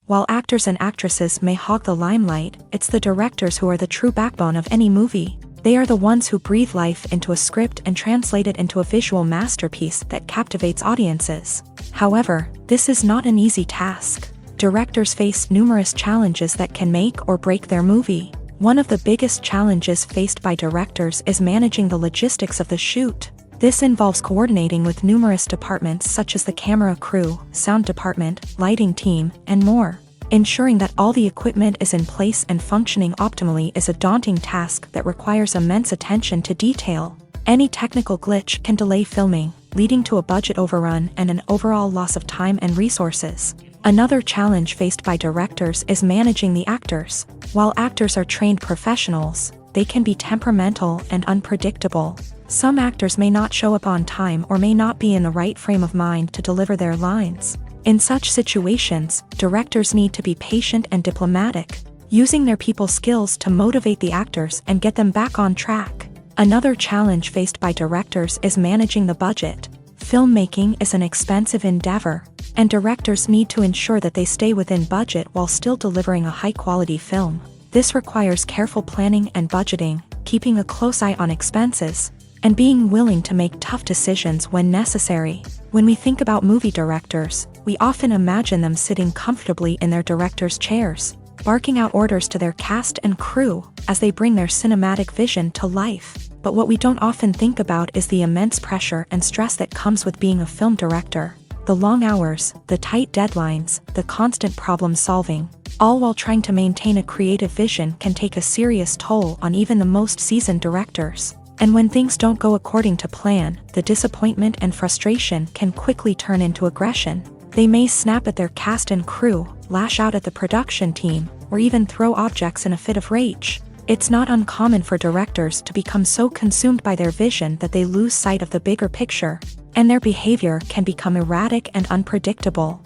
While actors and actresses may hog the limelight, it's the directors who are the true backbone of any movie. They are the ones who breathe life into a script and translate it into a visual masterpiece that captivates audiences. However, this is not an easy task. Directors face numerous challenges that can make or break their movie. One of the biggest challenges faced by directors is managing the logistics of the shoot. This involves coordinating with numerous departments such as the camera crew, sound department, lighting team, and more. Ensuring that all the equipment is in place and functioning optimally is a daunting task that requires immense attention to detail. Any technical glitch can delay filming, leading to a budget overrun and an overall loss of time and resources. Another challenge faced by directors is managing the actors. While actors are trained professionals, they can be temperamental and unpredictable. Some actors may not show up on time or may not be in the right frame of mind to deliver their lines. In such situations, directors need to be patient and diplomatic, using their people skills to motivate the actors and get them back on track. Another challenge faced by directors is managing the budget. Filmmaking is an expensive endeavor, and directors need to ensure that they stay within budget while still delivering a high-quality film. This requires careful planning and budgeting, keeping a close eye on expenses, and being willing to make tough decisions when necessary. When we think about movie directors, we often imagine them sitting comfortably in their director's chairs, barking out orders to their cast and crew as they bring their cinematic vision to life. But what we don't often think about is the immense pressure and stress that comes with being a film director. The long hours, the tight deadlines, the constant problem solving, all while trying to maintain a creative vision can take a serious toll on even the most seasoned directors. And when things don't go according to plan, the disappointment and frustration can quickly turn into aggression. They may snap at their cast and crew, lash out at the production team, or even throw objects in a fit of rage. It's not uncommon for directors to become so consumed by their vision that they lose sight of the bigger picture, and their behavior can become erratic and unpredictable.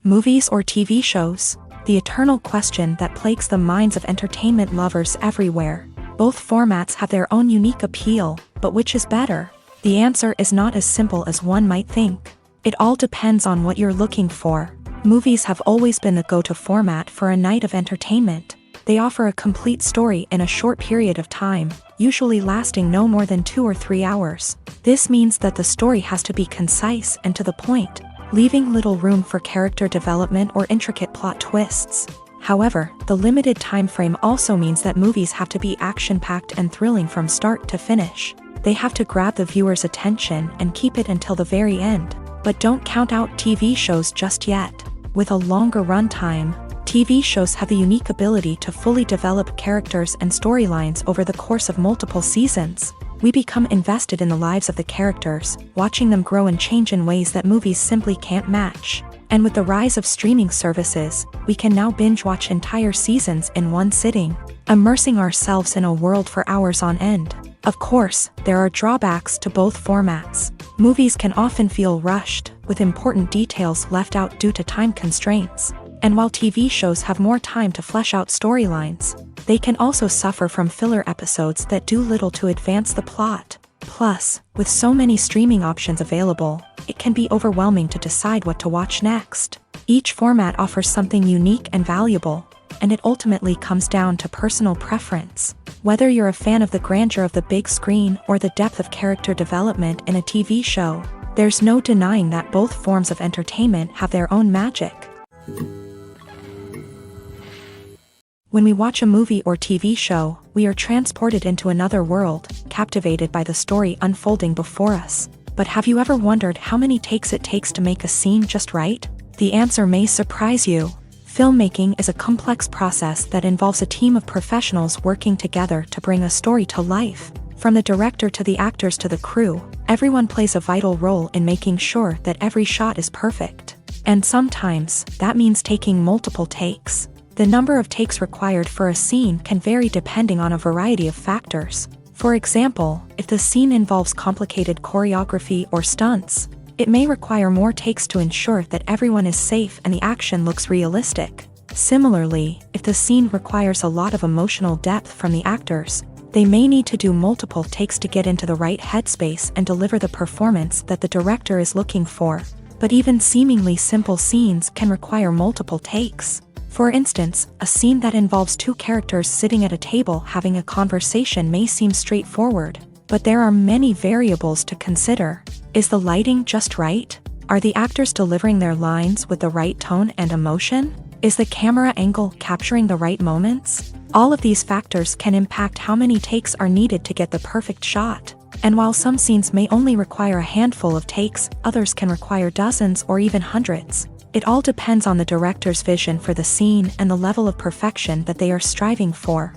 Movies or TV shows? The eternal question that plagues the minds of entertainment lovers everywhere. Both formats have their own unique appeal, but which is better? The answer is not as simple as one might think. It all depends on what you're looking for. Movies have always been the go-to format for a night of entertainment. They offer a complete story in a short period of time, usually lasting no more than 2 or 3 hours. This means that the story has to be concise and to the point, leaving little room for character development or intricate plot twists. However, the limited time frame also means that movies have to be action-packed and thrilling from start to finish. They have to grab the viewer's attention and keep it until the very end. But don't count out TV shows just yet. With a longer runtime, TV shows have the unique ability to fully develop characters and storylines over the course of multiple seasons. We become invested in the lives of the characters, watching them grow and change in ways that movies simply can't match. And with the rise of streaming services, we can now binge-watch entire seasons in one sitting, immersing ourselves in a world for hours on end. Of course, there are drawbacks to both formats. Movies can often feel rushed, with important details left out due to time constraints. And while TV shows have more time to flesh out storylines, they can also suffer from filler episodes that do little to advance the plot. Plus, with so many streaming options available, it can be overwhelming to decide what to watch next. Each format offers something unique and valuable, and it ultimately comes down to personal preference. Whether you're a fan of the grandeur of the big screen or the depth of character development in a TV show, there's no denying that both forms of entertainment have their own magic. When we watch a movie or TV show, we are transported into another world, captivated by the story unfolding before us. But have you ever wondered how many takes it takes to make a scene just right? The answer may surprise you. Filmmaking is a complex process that involves a team of professionals working together to bring a story to life. From the director to the actors to the crew, everyone plays a vital role in making sure that every shot is perfect. And sometimes, that means taking multiple takes. The number of takes required for a scene can vary depending on a variety of factors. For example, if the scene involves complicated choreography or stunts, it may require more takes to ensure that everyone is safe and the action looks realistic. Similarly, if the scene requires a lot of emotional depth from the actors, they may need to do multiple takes to get into the right headspace and deliver the performance that the director is looking for. But even seemingly simple scenes can require multiple takes. For instance, a scene that involves two characters sitting at a table having a conversation may seem straightforward, but there are many variables to consider. Is the lighting just right? Are the actors delivering their lines with the right tone and emotion? Is the camera angle capturing the right moments? All of these factors can impact how many takes are needed to get the perfect shot. And while some scenes may only require a handful of takes, others can require dozens or even hundreds. It all depends on the director's vision for the scene and the level of perfection that they are striving for.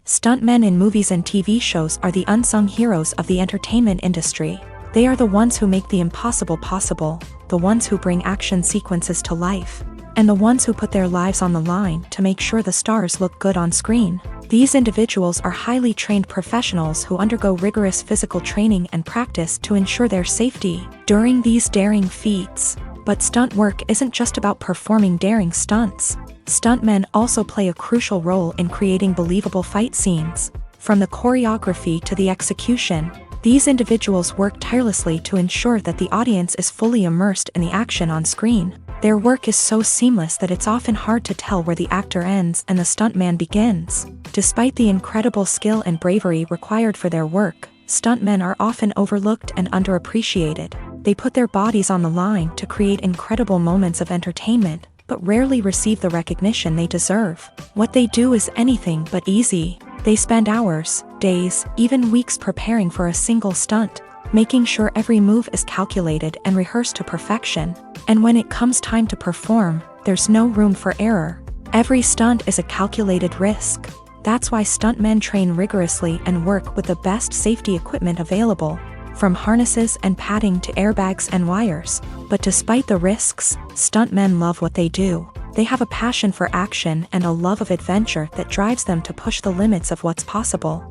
Stuntmen in movies and TV shows are the unsung heroes of the entertainment industry. They are the ones who make the impossible possible, the ones who bring action sequences to life, and the ones who put their lives on the line to make sure the stars look good on screen. These individuals are highly trained professionals who undergo rigorous physical training and practice to ensure their safety during these daring feats. But stunt work isn't just about performing daring stunts. Stuntmen also play a crucial role in creating believable fight scenes. From the choreography to the execution, these individuals work tirelessly to ensure that the audience is fully immersed in the action on screen. Their work is so seamless that it's often hard to tell where the actor ends and the stuntman begins. Despite the incredible skill and bravery required for their work, stuntmen are often overlooked and underappreciated. They put their bodies on the line to create incredible moments of entertainment, but rarely receive the recognition they deserve. What they do is anything but easy. They spend hours, days, even weeks preparing for a single stunt, making sure every move is calculated and rehearsed to perfection. And when it comes time to perform, there's no room for error. Every stunt is a calculated risk. That's why stuntmen train rigorously and work with the best safety equipment available, from harnesses and padding to airbags and wires. But despite the risks, stuntmen love what they do. They have a passion for action and a love of adventure that drives them to push the limits of what's possible.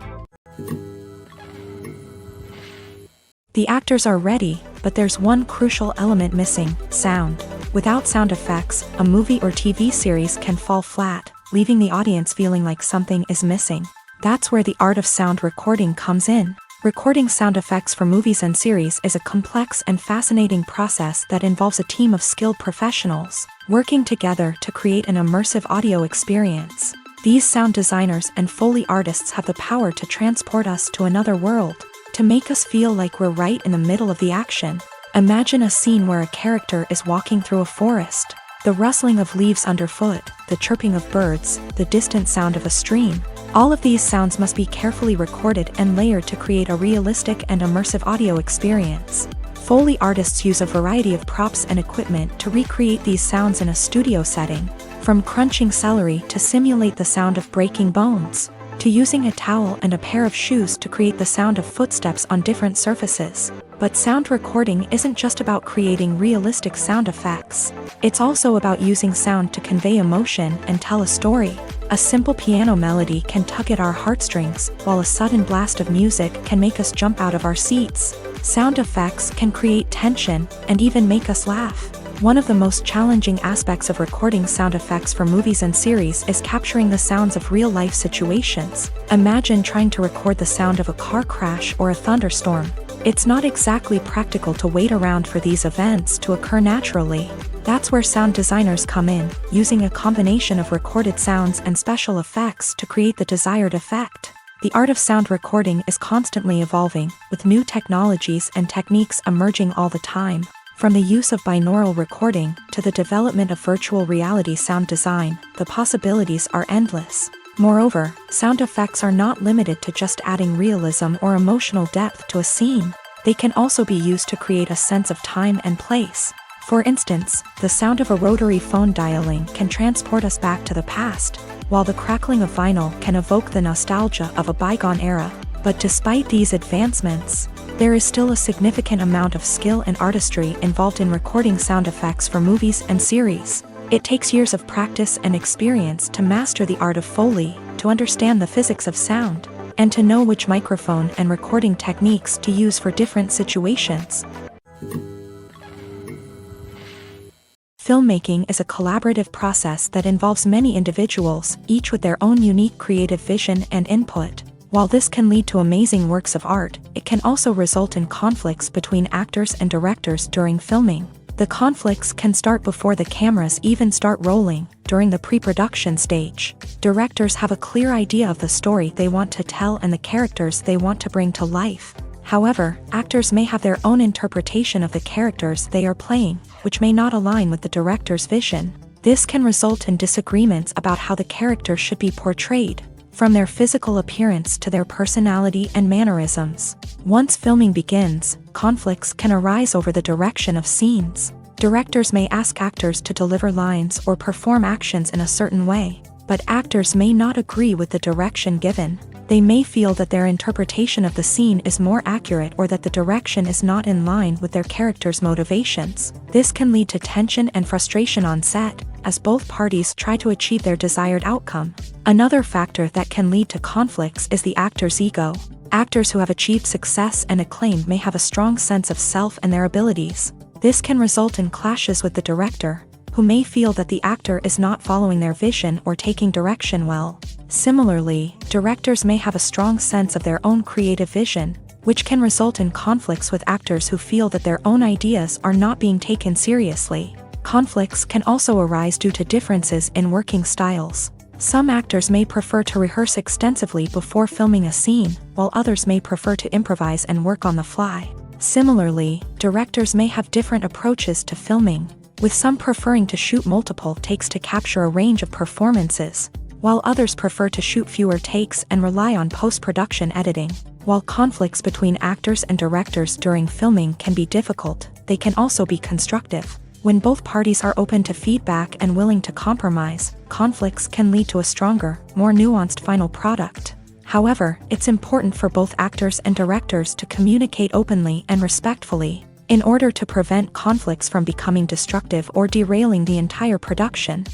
The actors are ready, but there's one crucial element missing: sound. Without sound effects, a movie or TV series can fall flat, leaving the audience feeling like something is missing. That's where the art of sound recording comes in. Recording sound effects for movies and series is a complex and fascinating process that involves a team of skilled professionals working together to create an immersive audio experience. These sound designers and Foley artists have the power to transport us to another world, to make us feel like we're right in the middle of the action. Imagine a scene where a character is walking through a forest. The rustling of leaves underfoot, the chirping of birds, the distant sound of a stream. All of these sounds must be carefully recorded and layered to create a realistic and immersive audio experience. Foley artists use a variety of props and equipment to recreate these sounds in a studio setting, from crunching celery to simulate the sound of breaking bones, to using a towel and a pair of shoes to create the sound of footsteps on different surfaces. But sound recording isn't just about creating realistic sound effects. It's also about using sound to convey emotion and tell a story. A simple piano melody can tug at our heartstrings, while a sudden blast of music can make us jump out of our seats. Sound effects can create tension and even make us laugh. One of the most challenging aspects of recording sound effects for movies and series is capturing the sounds of real-life situations. Imagine trying to record the sound of a car crash or a thunderstorm. It's not exactly practical to wait around for these events to occur naturally. That's where sound designers come in, using a combination of recorded sounds and special effects to create the desired effect. The art of sound recording is constantly evolving, with new technologies and techniques emerging all the time. From the use of binaural recording to the development of virtual reality sound design, the possibilities are endless. Moreover, sound effects are not limited to just adding realism or emotional depth to a scene. They can also be used to create a sense of time and place. For instance, the sound of a rotary phone dialing can transport us back to the past, while the crackling of vinyl can evoke the nostalgia of a bygone era. But despite these advancements, there is still a significant amount of skill and artistry involved in recording sound effects for movies and series. It takes years of practice and experience to master the art of Foley, to understand the physics of sound, and to know which microphone and recording techniques to use for different situations. Filmmaking is a collaborative process that involves many individuals, each with their own unique creative vision and input. While this can lead to amazing works of art, it can also result in conflicts between actors and directors during filming. The conflicts can start before the cameras even start rolling, during the pre-production stage. Directors have a clear idea of the story they want to tell and the characters they want to bring to life. However, actors may have their own interpretation of the characters they are playing, which may not align with the director's vision. This can result in disagreements about how the character should be portrayed, from their physical appearance to their personality and mannerisms. Once filming begins, conflicts can arise over the direction of scenes. Directors may ask actors to deliver lines or perform actions in a certain way, but actors may not agree with the direction given. They may feel that their interpretation of the scene is more accurate or that the direction is not in line with their character's motivations. This can lead to tension and frustration on set, as both parties try to achieve their desired outcome. Another factor that can lead to conflicts is the actor's ego. Actors who have achieved success and acclaim may have a strong sense of self and their abilities. This can result in clashes with the director, who may feel that the actor is not following their vision or taking direction well. Similarly, directors may have a strong sense of their own creative vision, which can result in conflicts with actors who feel that their own ideas are not being taken seriously. Conflicts can also arise due to differences in working styles. Some actors may prefer to rehearse extensively before filming a scene, while others may prefer to improvise and work on the fly. Similarly, directors may have different approaches to filming, with some preferring to shoot multiple takes to capture a range of performances, while others prefer to shoot fewer takes and rely on post-production editing. While conflicts between actors and directors during filming can be difficult, they can also be constructive. When both parties are open to feedback and willing to compromise, conflicts can lead to a stronger, more nuanced final product. However, it's important for both actors and directors to communicate openly and respectfully, in order to prevent conflicts from becoming destructive or derailing the entire production.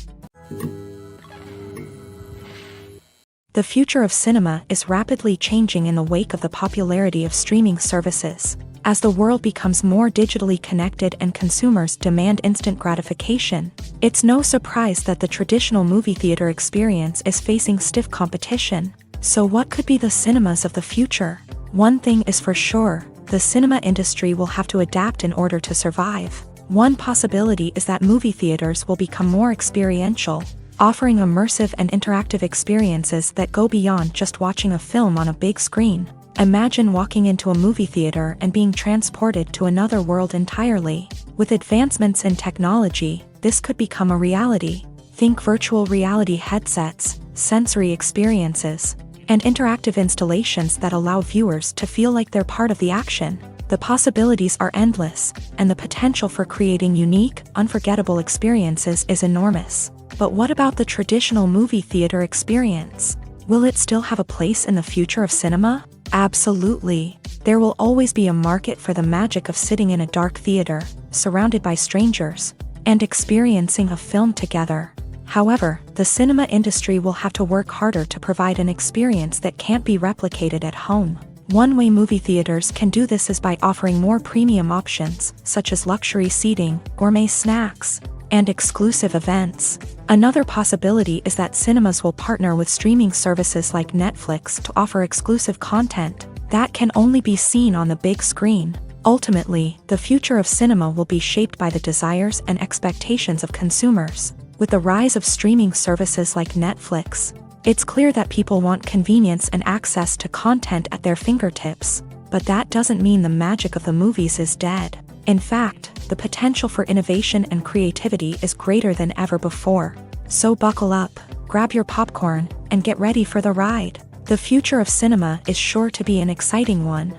The future of cinema is rapidly changing in the wake of the popularity of streaming services. As the world becomes more digitally connected and consumers demand instant gratification, it's no surprise that the traditional movie theater experience is facing stiff competition. So what could be the cinemas of the future? One thing is for sure, the cinema industry will have to adapt in order to survive. One possibility is that movie theaters will become more experiential, offering immersive and interactive experiences that go beyond just watching a film on a big screen. Imagine walking into a movie theater and being transported to another world entirely. With advancements in technology, this could become a reality. Think virtual reality headsets, sensory experiences, and interactive installations that allow viewers to feel like they're part of the action. The possibilities are endless, and the potential for creating unique, unforgettable experiences is enormous. But what about the traditional movie theater experience? Will it still have a place in the future of cinema? Absolutely. There will always be a market for the magic of sitting in a dark theater, surrounded by strangers, and experiencing a film together. However, the cinema industry will have to work harder to provide an experience that can't be replicated at home. One way movie theaters can do this is by offering more premium options, such as luxury seating, gourmet snacks, and exclusive events. Another possibility is that cinemas will partner with streaming services like Netflix to offer exclusive content that can only be seen on the big screen. Ultimately, the future of cinema will be shaped by the desires and expectations of consumers. With the rise of streaming services like Netflix, it's clear that people want convenience and access to content at their fingertips. But that doesn't mean the magic of the movies is dead. In fact, the potential for innovation and creativity is greater than ever before. So buckle up, grab your popcorn, and get ready for the ride. The future of cinema is sure to be an exciting one.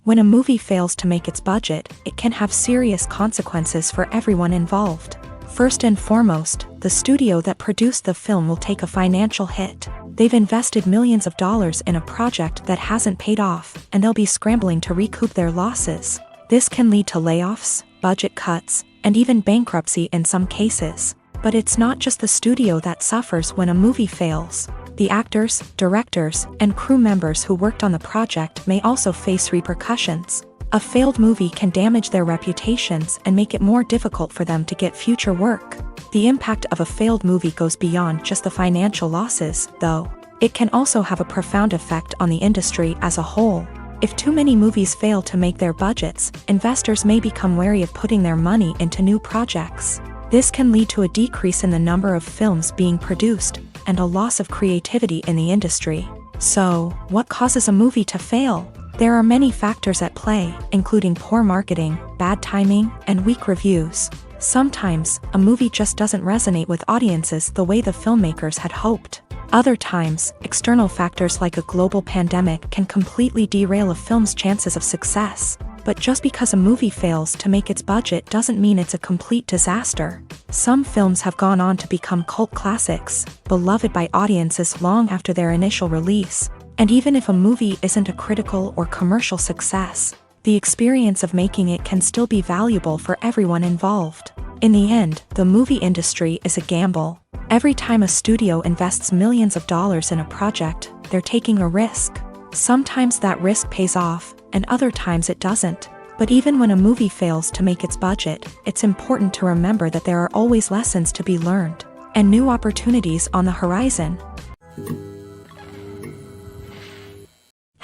When a movie fails to make its budget, it can have serious consequences for everyone involved. First and foremost, the studio that produced the film will take a financial hit. They've invested millions of dollars in a project that hasn't paid off, and they'll be scrambling to recoup their losses. This can lead to layoffs, budget cuts, and even bankruptcy in some cases. But it's not just the studio that suffers when a movie fails. The actors, directors, and crew members who worked on the project may also face repercussions. A failed movie can damage their reputations and make it more difficult for them to get future work. The impact of a failed movie goes beyond just the financial losses, though. It can also have a profound effect on the industry as a whole. If too many movies fail to make their budgets, investors may become wary of putting their money into new projects. This can lead to a decrease in the number of films being produced, and a loss of creativity in the industry. So, what causes a movie to fail? There are many factors at play, including poor marketing, bad timing, and weak reviews. Sometimes, a movie just doesn't resonate with audiences the way the filmmakers had hoped. Other times, external factors like a global pandemic can completely derail a film's chances of success. But just because a movie fails to make its budget doesn't mean it's a complete disaster. Some films have gone on to become cult classics, beloved by audiences long after their initial release. And even if a movie isn't a critical or commercial success, the experience of making it can still be valuable for everyone involved. In the end, the movie industry is a gamble. Every time a studio invests millions of dollars in a project, they're taking a risk. Sometimes that risk pays off, and other times it doesn't. But even when a movie fails to make its budget, it's important to remember that there are always lessons to be learned, and new opportunities on the horizon.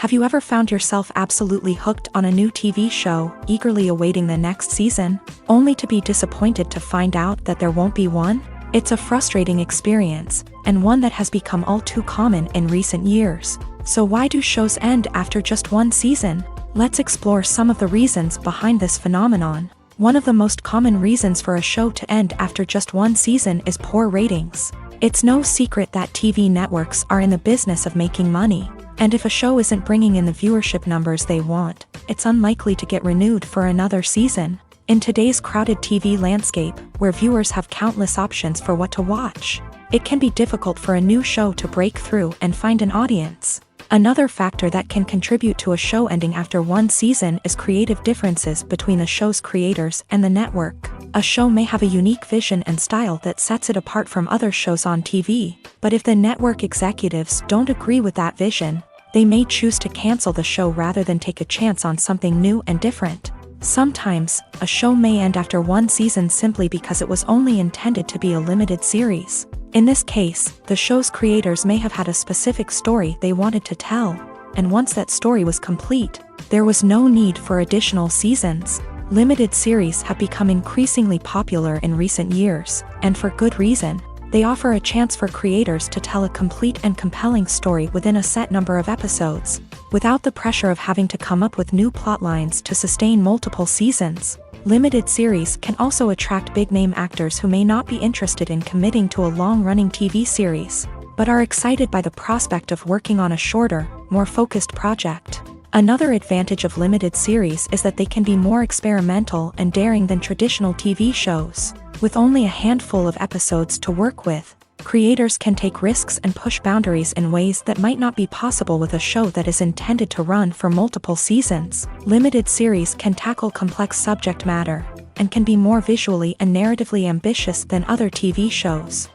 Have you ever found yourself absolutely hooked on a new TV show, eagerly awaiting the next season, only to be disappointed to find out that there won't be one? It's a frustrating experience, and one that has become all too common in recent years. So why do shows end after just one season? Let's explore some of the reasons behind this phenomenon. One of the most common reasons for a show to end after just one season is poor ratings. It's no secret that TV networks are in the business of making money. And if a show isn't bringing in the viewership numbers they want, it's unlikely to get renewed for another season. In today's crowded TV landscape, where viewers have countless options for what to watch, it can be difficult for a new show to break through and find an audience. Another factor that can contribute to a show ending after one season is creative differences between the show's creators and the network. A show may have a unique vision and style that sets it apart from other shows on TV, but if the network executives don't agree with that vision, they may choose to cancel the show rather than take a chance on something new and different. Sometimes, a show may end after one season simply because it was only intended to be a limited series. In this case, the show's creators may have had a specific story they wanted to tell, and once that story was complete, there was no need for additional seasons. Limited series have become increasingly popular in recent years, and for good reason. They offer a chance for creators to tell a complete and compelling story within a set number of episodes, without the pressure of having to come up with new plotlines to sustain multiple seasons. Limited series can also attract big-name actors who may not be interested in committing to a long-running TV series, but are excited by the prospect of working on a shorter, more focused project. Another advantage of limited series is that they can be more experimental and daring than traditional TV shows. With only a handful of episodes to work with, creators can take risks and push boundaries in ways that might not be possible with a show that is intended to run for multiple seasons. Limited series can tackle complex subject matter and can be more visually and narratively ambitious than other TV shows.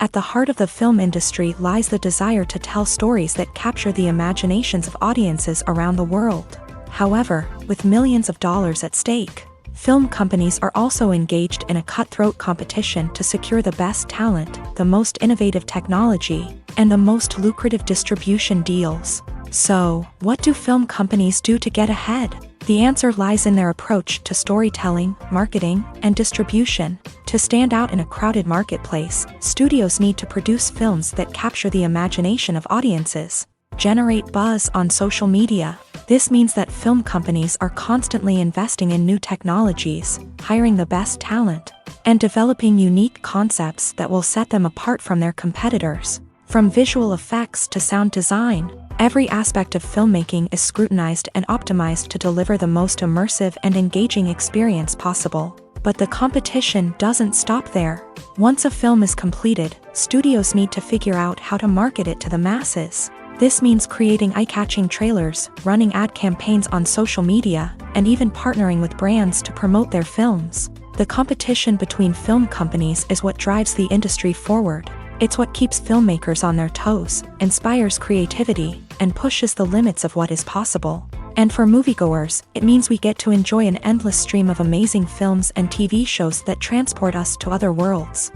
At the heart of the film industry lies the desire to tell stories that capture the imaginations of audiences around the world. However, with millions of dollars at stake, film companies are also engaged in a cutthroat competition to secure the best talent, the most innovative technology, and the most lucrative distribution deals. So, what do film companies do to get ahead? The answer lies in their approach to storytelling, marketing, and distribution. To stand out in a crowded marketplace, studios need to produce films that capture the imagination of audiences, generate buzz on social media. This means that film companies are constantly investing in new technologies, hiring the best talent, and developing unique concepts that will set them apart from their competitors. From visual effects to sound design, every aspect of filmmaking is scrutinized and optimized to deliver the most immersive and engaging experience possible. But the competition doesn't stop there. Once a film is completed, studios need to figure out how to market it to the masses. This means creating eye-catching trailers, running ad campaigns on social media, and even partnering with brands to promote their films. The competition between film companies is what drives the industry forward. It's what keeps filmmakers on their toes, inspires creativity, and pushes the limits of what is possible. And for moviegoers, it means we get to enjoy an endless stream of amazing films and TV shows that transport us to other worlds.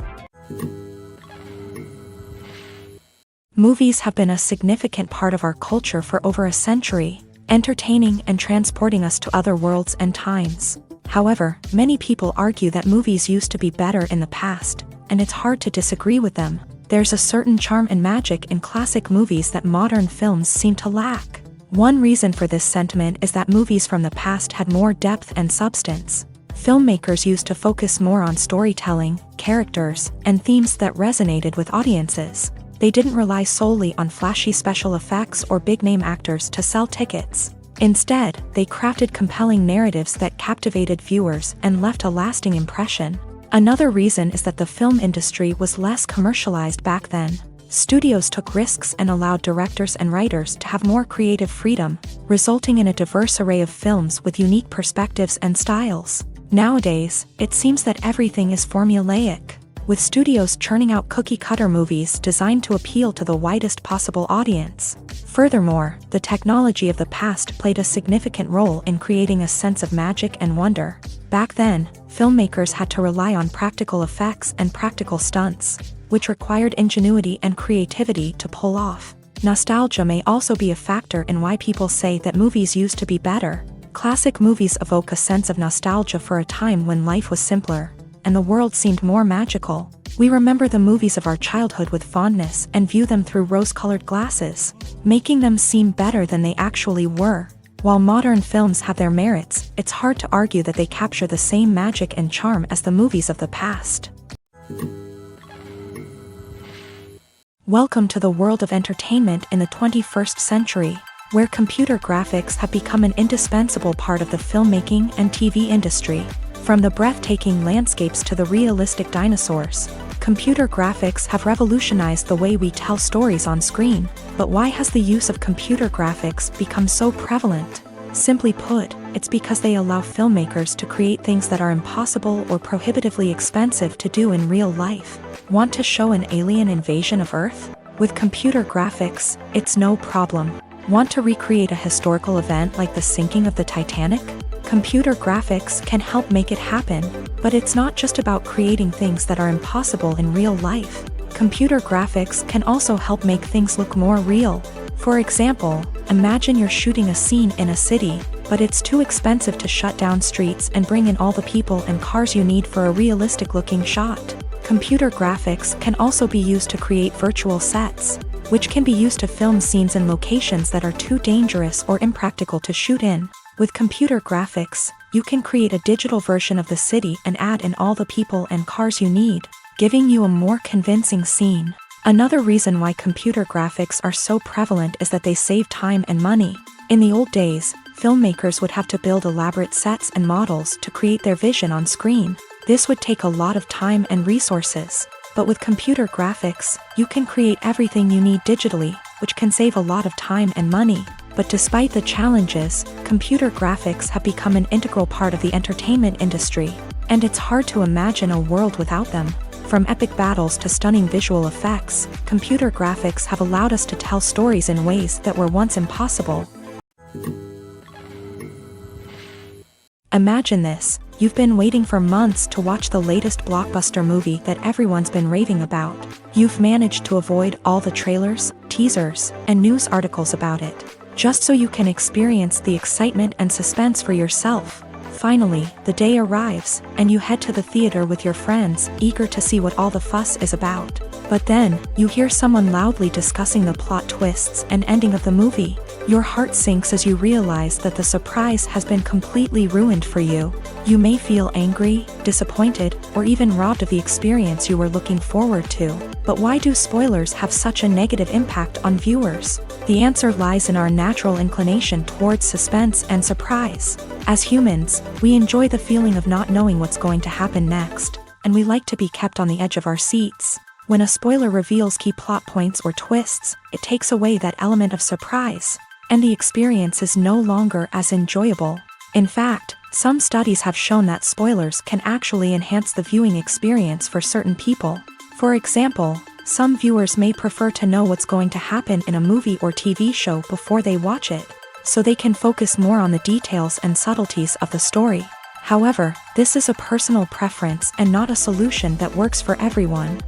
Movies have been a significant part of our culture for over a century, entertaining and transporting us to other worlds and times. However, many people argue that movies used to be better in the past, and it's hard to disagree with them. There's a certain charm and magic in classic movies that modern films seem to lack. One reason for this sentiment is that movies from the past had more depth and substance. Filmmakers used to focus more on storytelling, characters, and themes that resonated with audiences. They didn't rely solely on flashy special effects or big-name actors to sell tickets. Instead, they crafted compelling narratives that captivated viewers and left a lasting impression. Another reason is that the film industry was less commercialized back then. Studios took risks and allowed directors and writers to have more creative freedom, resulting in a diverse array of films with unique perspectives and styles. Nowadays, it seems that everything is formulaic, with studios churning out cookie-cutter movies designed to appeal to the widest possible audience. Furthermore, the technology of the past played a significant role in creating a sense of magic and wonder. Back then, filmmakers had to rely on practical effects and practical stunts, which required ingenuity and creativity to pull off. Nostalgia may also be a factor in why people say that movies used to be better. Classic movies evoke a sense of nostalgia for a time when life was simpler, and the world seemed more magical. We remember the movies of our childhood with fondness and view them through rose-colored glasses, making them seem better than they actually were. While modern films have their merits, it's hard to argue that they capture the same magic and charm as the movies of the past. Welcome to the world of entertainment in the 21st century, where computer graphics have become an indispensable part of the filmmaking and TV industry. From the breathtaking landscapes to the realistic dinosaurs, computer graphics have revolutionized the way we tell stories on screen. But why has the use of computer graphics become so prevalent? Simply put, it's because they allow filmmakers to create things that are impossible or prohibitively expensive to do in real life. Want to show an alien invasion of Earth? With computer graphics, it's no problem. Want to recreate a historical event like the sinking of the Titanic? Computer graphics can help make it happen, but it's not just about creating things that are impossible in real life. Computer graphics can also help make things look more real. For example, imagine you're shooting a scene in a city, but it's too expensive to shut down streets and bring in all the people and cars you need for a realistic-looking shot. Computer graphics can also be used to create virtual sets, which can be used to film scenes in locations that are too dangerous or impractical to shoot in. With computer graphics, you can create a digital version of the city and add in all the people and cars you need, giving you a more convincing scene. Another reason why computer graphics are so prevalent is that they save time and money. In the old days, filmmakers would have to build elaborate sets and models to create their vision on screen. This would take a lot of time and resources. But with computer graphics, you can create everything you need digitally, which can save a lot of time and money. But despite the challenges, computer graphics have become an integral part of the entertainment industry, and it's hard to imagine a world without them. From epic battles to stunning visual effects, computer graphics have allowed us to tell stories in ways that were once impossible. Imagine this. You've been waiting for months to watch the latest blockbuster movie that everyone's been raving about. You've managed to avoid all the trailers, teasers, and news articles about it, just so you can experience the excitement and suspense for yourself. Finally, the day arrives, and you head to the theater with your friends, eager to see what all the fuss is about. But then, you hear someone loudly discussing the plot twists and ending of the movie. Your heart sinks as you realize that the surprise has been completely ruined for you. You may feel angry, disappointed, or even robbed of the experience you were looking forward to. But why do spoilers have such a negative impact on viewers? The answer lies in our natural inclination towards suspense and surprise. As humans, we enjoy the feeling of not knowing what's going to happen next, and we like to be kept on the edge of our seats. When a spoiler reveals key plot points or twists, it takes away that element of surprise, and the experience is no longer as enjoyable. In fact, some studies have shown that spoilers can actually enhance the viewing experience for certain people. For example, some viewers may prefer to know what's going to happen in a movie or TV show before they watch it, so they can focus more on the details and subtleties of the story. However, this is a personal preference and not a solution that works for everyone.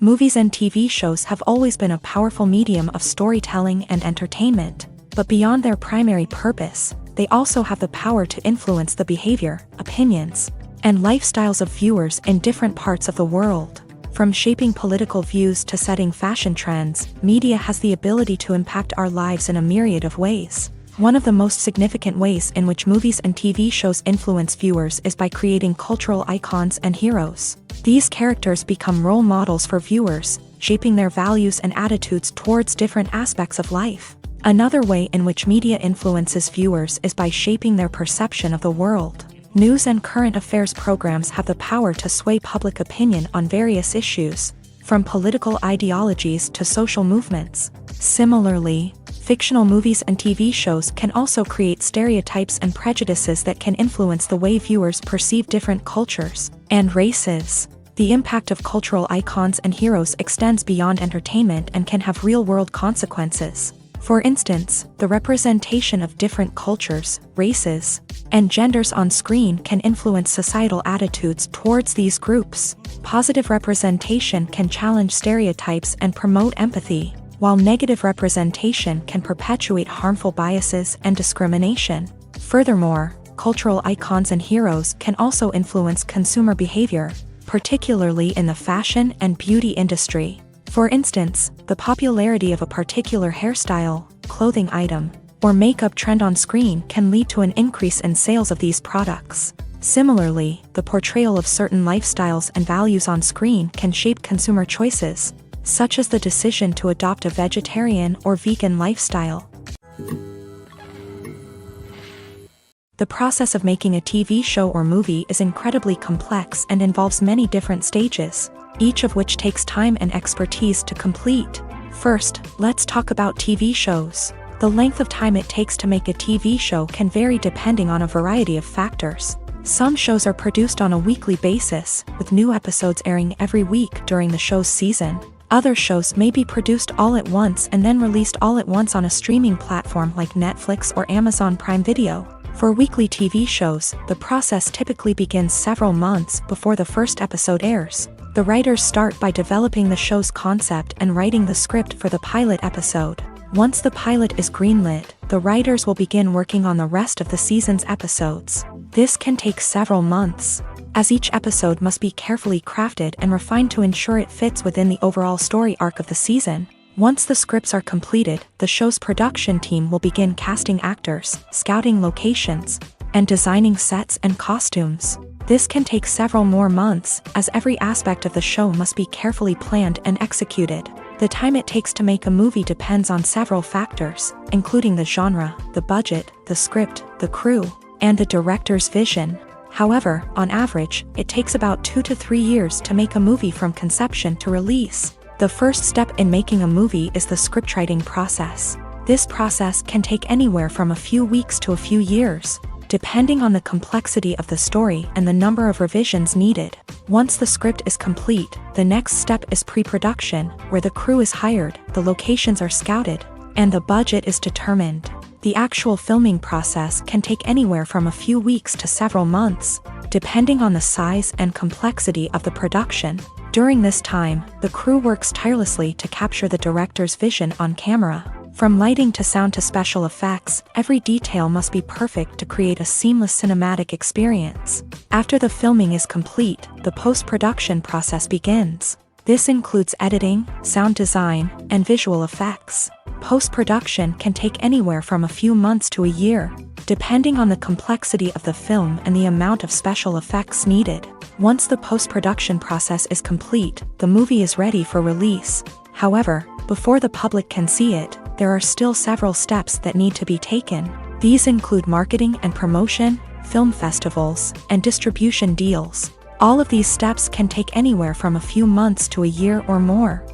Movies and TV shows have always been a powerful medium of storytelling and entertainment, but beyond their primary purpose, they also have the power to influence the behavior, opinions, and lifestyles of viewers in different parts of the world. From shaping political views to setting fashion trends, media has the ability to impact our lives in a myriad of ways. One of the most significant ways in which movies and TV shows influence viewers is by creating cultural icons and heroes. These characters become role models for viewers, shaping their values and attitudes towards different aspects of life. Another way in which media influences viewers is by shaping their perception of the world. News and current affairs programs have the power to sway public opinion on various issues, from political ideologies to social movements. Similarly, fictional movies and TV shows can also create stereotypes and prejudices that can influence the way viewers perceive different cultures and races. The impact of cultural icons and heroes extends beyond entertainment and can have real-world consequences. For instance, the representation of different cultures, races, and genders on screen can influence societal attitudes towards these groups. Positive representation can challenge stereotypes and promote empathy, while negative representation can perpetuate harmful biases and discrimination. Furthermore, cultural icons and heroes can also influence consumer behavior, particularly in the fashion and beauty industry. For instance, the popularity of a particular hairstyle, clothing item, or makeup trend on screen can lead to an increase in sales of these products. Similarly, the portrayal of certain lifestyles and values on screen can shape consumer choices, such as the decision to adopt a vegetarian or vegan lifestyle. The process of making a TV show or movie is incredibly complex and involves many different stages, each of which takes time and expertise to complete. First, let's talk about TV shows. The length of time it takes to make a TV show can vary depending on a variety of factors. Some shows are produced on a weekly basis, with new episodes airing every week during the show's season. Other shows may be produced all at once and then released all at once on a streaming platform like Netflix or Amazon Prime Video. For weekly TV shows, the process typically begins several months before the first episode airs. The writers start by developing the show's concept and writing the script for the pilot episode. Once the pilot is greenlit, the writers will begin working on the rest of the season's episodes. This can take several months, as each episode must be carefully crafted and refined to ensure it fits within the overall story arc of the season. Once the scripts are completed, the show's production team will begin casting actors, scouting locations, and designing sets and costumes. This can take several more months, as every aspect of the show must be carefully planned and executed. The time it takes to make a movie depends on several factors, including the genre, the budget, the script, the crew, and the director's vision. However, on average, it takes about 2 to 3 years to make a movie from conception to release. The first step in making a movie is the scriptwriting process. This process can take anywhere from a few weeks to a few years, depending on the complexity of the story and the number of revisions needed. Once the script is complete, the next step is pre-production, where the crew is hired, the locations are scouted, and the budget is determined. The actual filming process can take anywhere from a few weeks to several months, depending on the size and complexity of the production. During this time, the crew works tirelessly to capture the director's vision on camera. From lighting to sound to special effects, every detail must be perfect to create a seamless cinematic experience. After the filming is complete, the post-production process begins. This includes editing, sound design, and visual effects. Post-production can take anywhere from a few months to a year, depending on the complexity of the film and the amount of special effects needed. Once the post-production process is complete, the movie is ready for release. However, before the public can see it, there are still several steps that need to be taken. These include marketing and promotion, film festivals, and distribution deals. All of these steps can take anywhere from a few months to a year or more.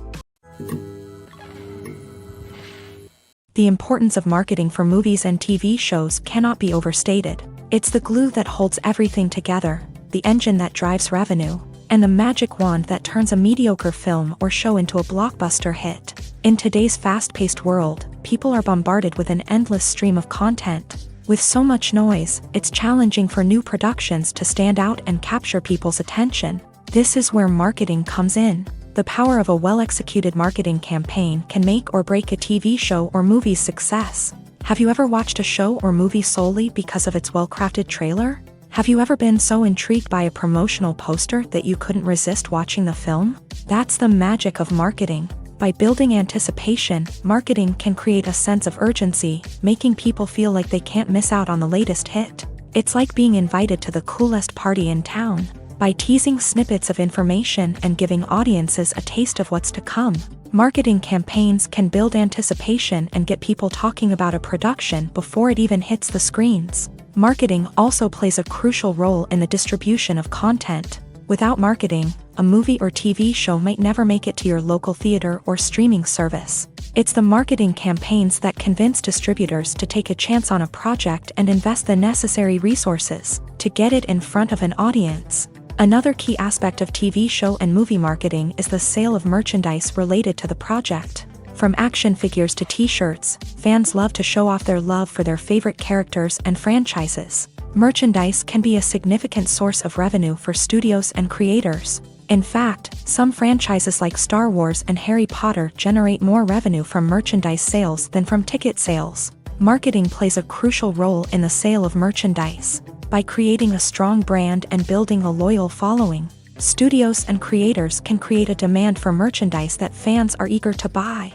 The importance of marketing for movies and TV shows cannot be overstated. It's the glue that holds everything together, the engine that drives revenue, and the magic wand that turns a mediocre film or show into a blockbuster hit. In today's fast-paced world, people are bombarded with an endless stream of content. With so much noise, it's challenging for new productions to stand out and capture people's attention. This is where marketing comes in. The power of a well-executed marketing campaign can make or break a TV show or movie's success. Have you ever watched a show or movie solely because of its well-crafted trailer? Have you ever been so intrigued by a promotional poster that you couldn't resist watching the film? That's the magic of marketing. By building anticipation, marketing can create a sense of urgency, making people feel like they can't miss out on the latest hit. It's like being invited to the coolest party in town. By teasing snippets of information and giving audiences a taste of what's to come, marketing campaigns can build anticipation and get people talking about a production before it even hits the screens. Marketing also plays a crucial role in the distribution of content. Without marketing, a movie or TV show might never make it to your local theater or streaming service. It's the marketing campaigns that convince distributors to take a chance on a project and invest the necessary resources to get it in front of an audience. Another key aspect of TV show and movie marketing is the sale of merchandise related to the project. From action figures to t-shirts, fans love to show off their love for their favorite characters and franchises. Merchandise can be a significant source of revenue for studios and creators. In fact, some franchises like Star Wars and Harry Potter generate more revenue from merchandise sales than from ticket sales. Marketing plays a crucial role in the sale of merchandise. By creating a strong brand and building a loyal following, studios and creators can create a demand for merchandise that fans are eager to buy.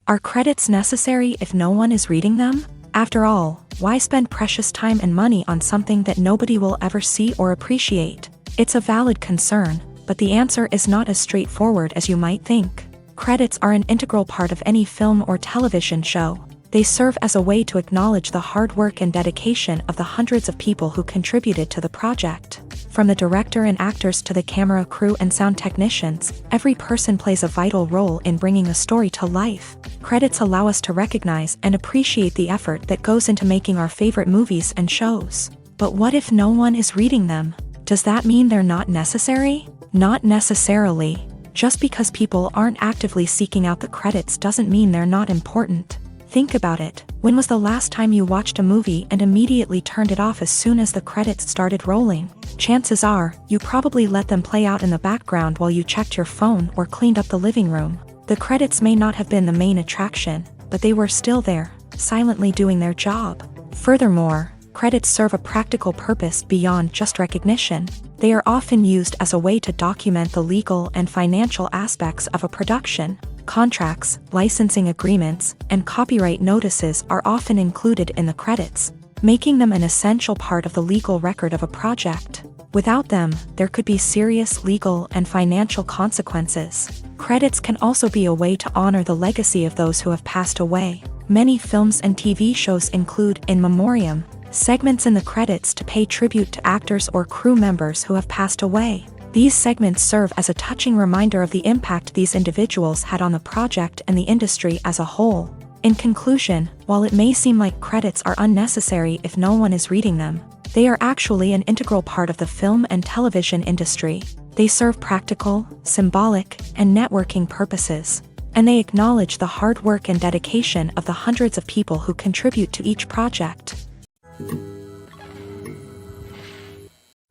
Are credits necessary if no one is reading them? After all, why spend precious time and money on something that nobody will ever see or appreciate? It's a valid concern, but the answer is not as straightforward as you might think. Credits are an integral part of any film or television show. They serve as a way to acknowledge the hard work and dedication of the hundreds of people who contributed to the project. From the director and actors to the camera crew and sound technicians, every person plays a vital role in bringing a story to life. Credits allow us to recognize and appreciate the effort that goes into making our favorite movies and shows. But what if no one is reading them? Does that mean they're not necessary? Not necessarily. Just because people aren't actively seeking out the credits doesn't mean they're not important. Think about it. When was the last time you watched a movie and immediately turned it off as soon as the credits started rolling? Chances are, you probably let them play out in the background while you checked your phone or cleaned up the living room. The credits may not have been the main attraction, but they were still there, silently doing their job. Furthermore, credits serve a practical purpose beyond just recognition. They are often used as a way to document the legal and financial aspects of a production. Contracts, licensing agreements, and copyright notices are often included in the credits, making them an essential part of the legal record of a project. Without them, there could be serious legal and financial consequences. Credits can also be a way to honor the legacy of those who have passed away. Many films and TV shows include in memoriam segments in the credits to pay tribute to actors or crew members who have passed away. These segments serve as a touching reminder of the impact these individuals had on the project and the industry as a whole. In conclusion, while it may seem like credits are unnecessary if no one is reading them, they are actually an integral part of the film and television industry. They serve practical, symbolic, and networking purposes, and they acknowledge the hard work and dedication of the hundreds of people who contribute to each project.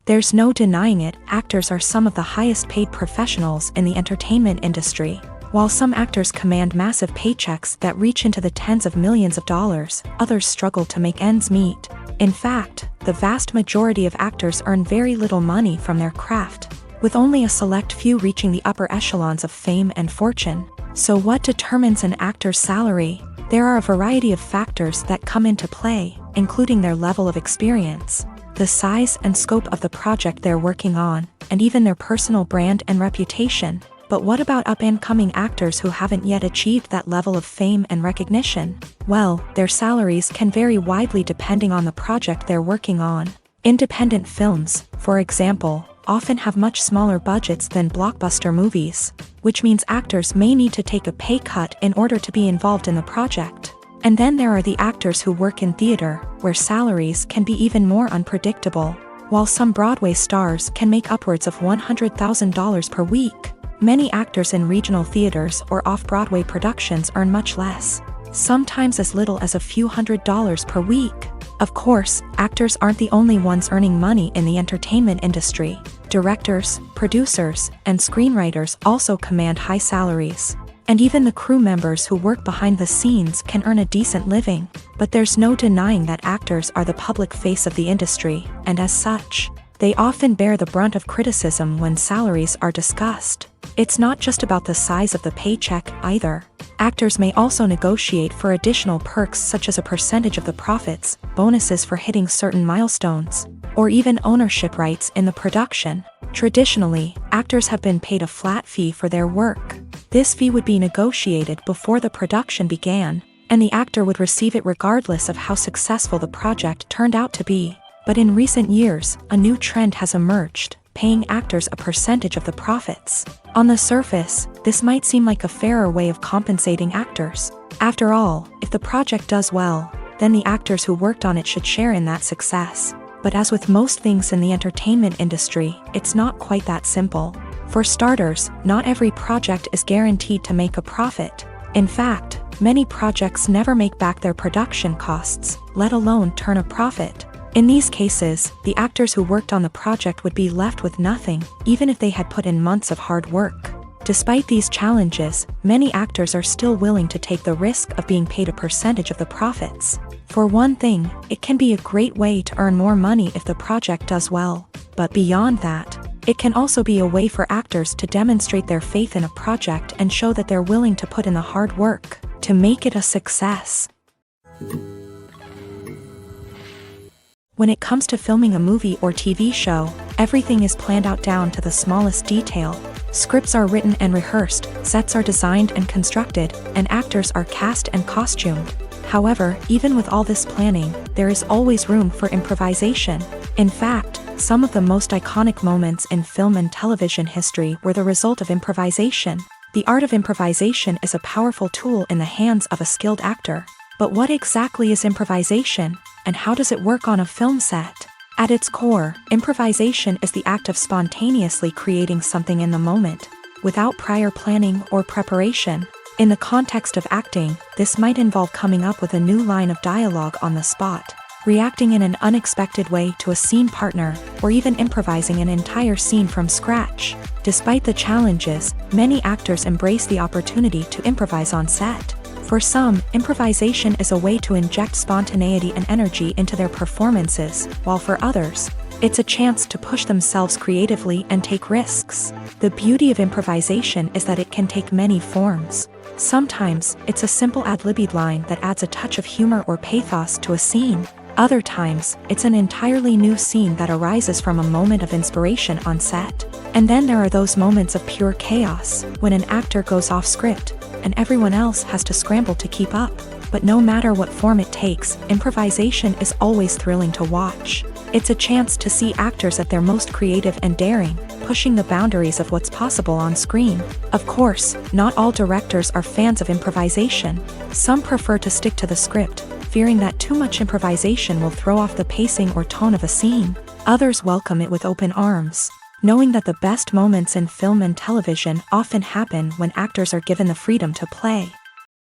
There's no denying it, actors are some of the highest paid professionals in the entertainment industry. While some actors command massive paychecks that reach into the tens of millions of dollars, others struggle to make ends meet. In fact, the vast majority of actors earn very little money from their craft, with only a select few reaching the upper echelons of fame and fortune. So what determines an actor's salary? There are a variety of factors that come into play, including their level of experience, the size and scope of the project they're working on, and even their personal brand and reputation. But what about up-and-coming actors who haven't yet achieved that level of fame and recognition? Well, their salaries can vary widely depending on the project they're working on. Independent films, for example, often have much smaller budgets than blockbuster movies, which means actors may need to take a pay cut in order to be involved in the project. And then there are the actors who work in theater, where salaries can be even more unpredictable. While some Broadway stars can make upwards of $100,000 per week, many actors in regional theaters or off-Broadway productions earn much less, sometimes as little as a few $100s per week. Of course, actors aren't the only ones earning money in the entertainment industry. Directors, producers, and screenwriters also command high salaries. And even the crew members who work behind the scenes can earn a decent living. But there's no denying that actors are the public face of the industry, and as such, they often bear the brunt of criticism when salaries are discussed. It's not just about the size of the paycheck, either. Actors may also negotiate for additional perks such as a percentage of the profits, bonuses for hitting certain milestones, or even ownership rights in the production. Traditionally, actors have been paid a flat fee for their work. This fee would be negotiated before the production began, and the actor would receive it regardless of how successful the project turned out to be. But in recent years, a new trend has emerged, paying actors a percentage of the profits. On the surface, this might seem like a fairer way of compensating actors. After all, if the project does well, then the actors who worked on it should share in that success. But as with most things in the entertainment industry, it's not quite that simple. For starters, not every project is guaranteed to make a profit. In fact, many projects never make back their production costs, let alone turn a profit. In these cases, the actors who worked on the project would be left with nothing, even if they had put in months of hard work. Despite these challenges, many actors are still willing to take the risk of being paid a percentage of the profits. For one thing, it can be a great way to earn more money if the project does well. But beyond that, it can also be a way for actors to demonstrate their faith in a project and show that they're willing to put in the hard work to make it a success. When it comes to filming a movie or TV show, everything is planned out down to the smallest detail. Scripts are written and rehearsed, sets are designed and constructed, and actors are cast and costumed. However, even with all this planning, there is always room for improvisation. In fact, some of the most iconic moments in film and television history were the result of improvisation. The art of improvisation is a powerful tool in the hands of a skilled actor. But what exactly is improvisation, and how does it work on a film set? At its core, improvisation is the act of spontaneously creating something in the moment, without prior planning or preparation. In the context of acting, this might involve coming up with a new line of dialogue on the spot, reacting in an unexpected way to a scene partner, or even improvising an entire scene from scratch. Despite the challenges, many actors embrace the opportunity to improvise on set. For some, improvisation is a way to inject spontaneity and energy into their performances, while for others, it's a chance to push themselves creatively and take risks. The beauty of improvisation is that it can take many forms. Sometimes, it's a simple ad-libbed line that adds a touch of humor or pathos to a scene. Other times, it's an entirely new scene that arises from a moment of inspiration on set. And then there are those moments of pure chaos, when an actor goes off script, and everyone else has to scramble to keep up. But no matter what form it takes, improvisation is always thrilling to watch. It's a chance to see actors at their most creative and daring, pushing the boundaries of what's possible on screen. Of course, not all directors are fans of improvisation. Some prefer to stick to the script, fearing that too much improvisation will throw off the pacing or tone of a scene. Others welcome it with open arms, knowing that the best moments in film and television often happen when actors are given the freedom to play.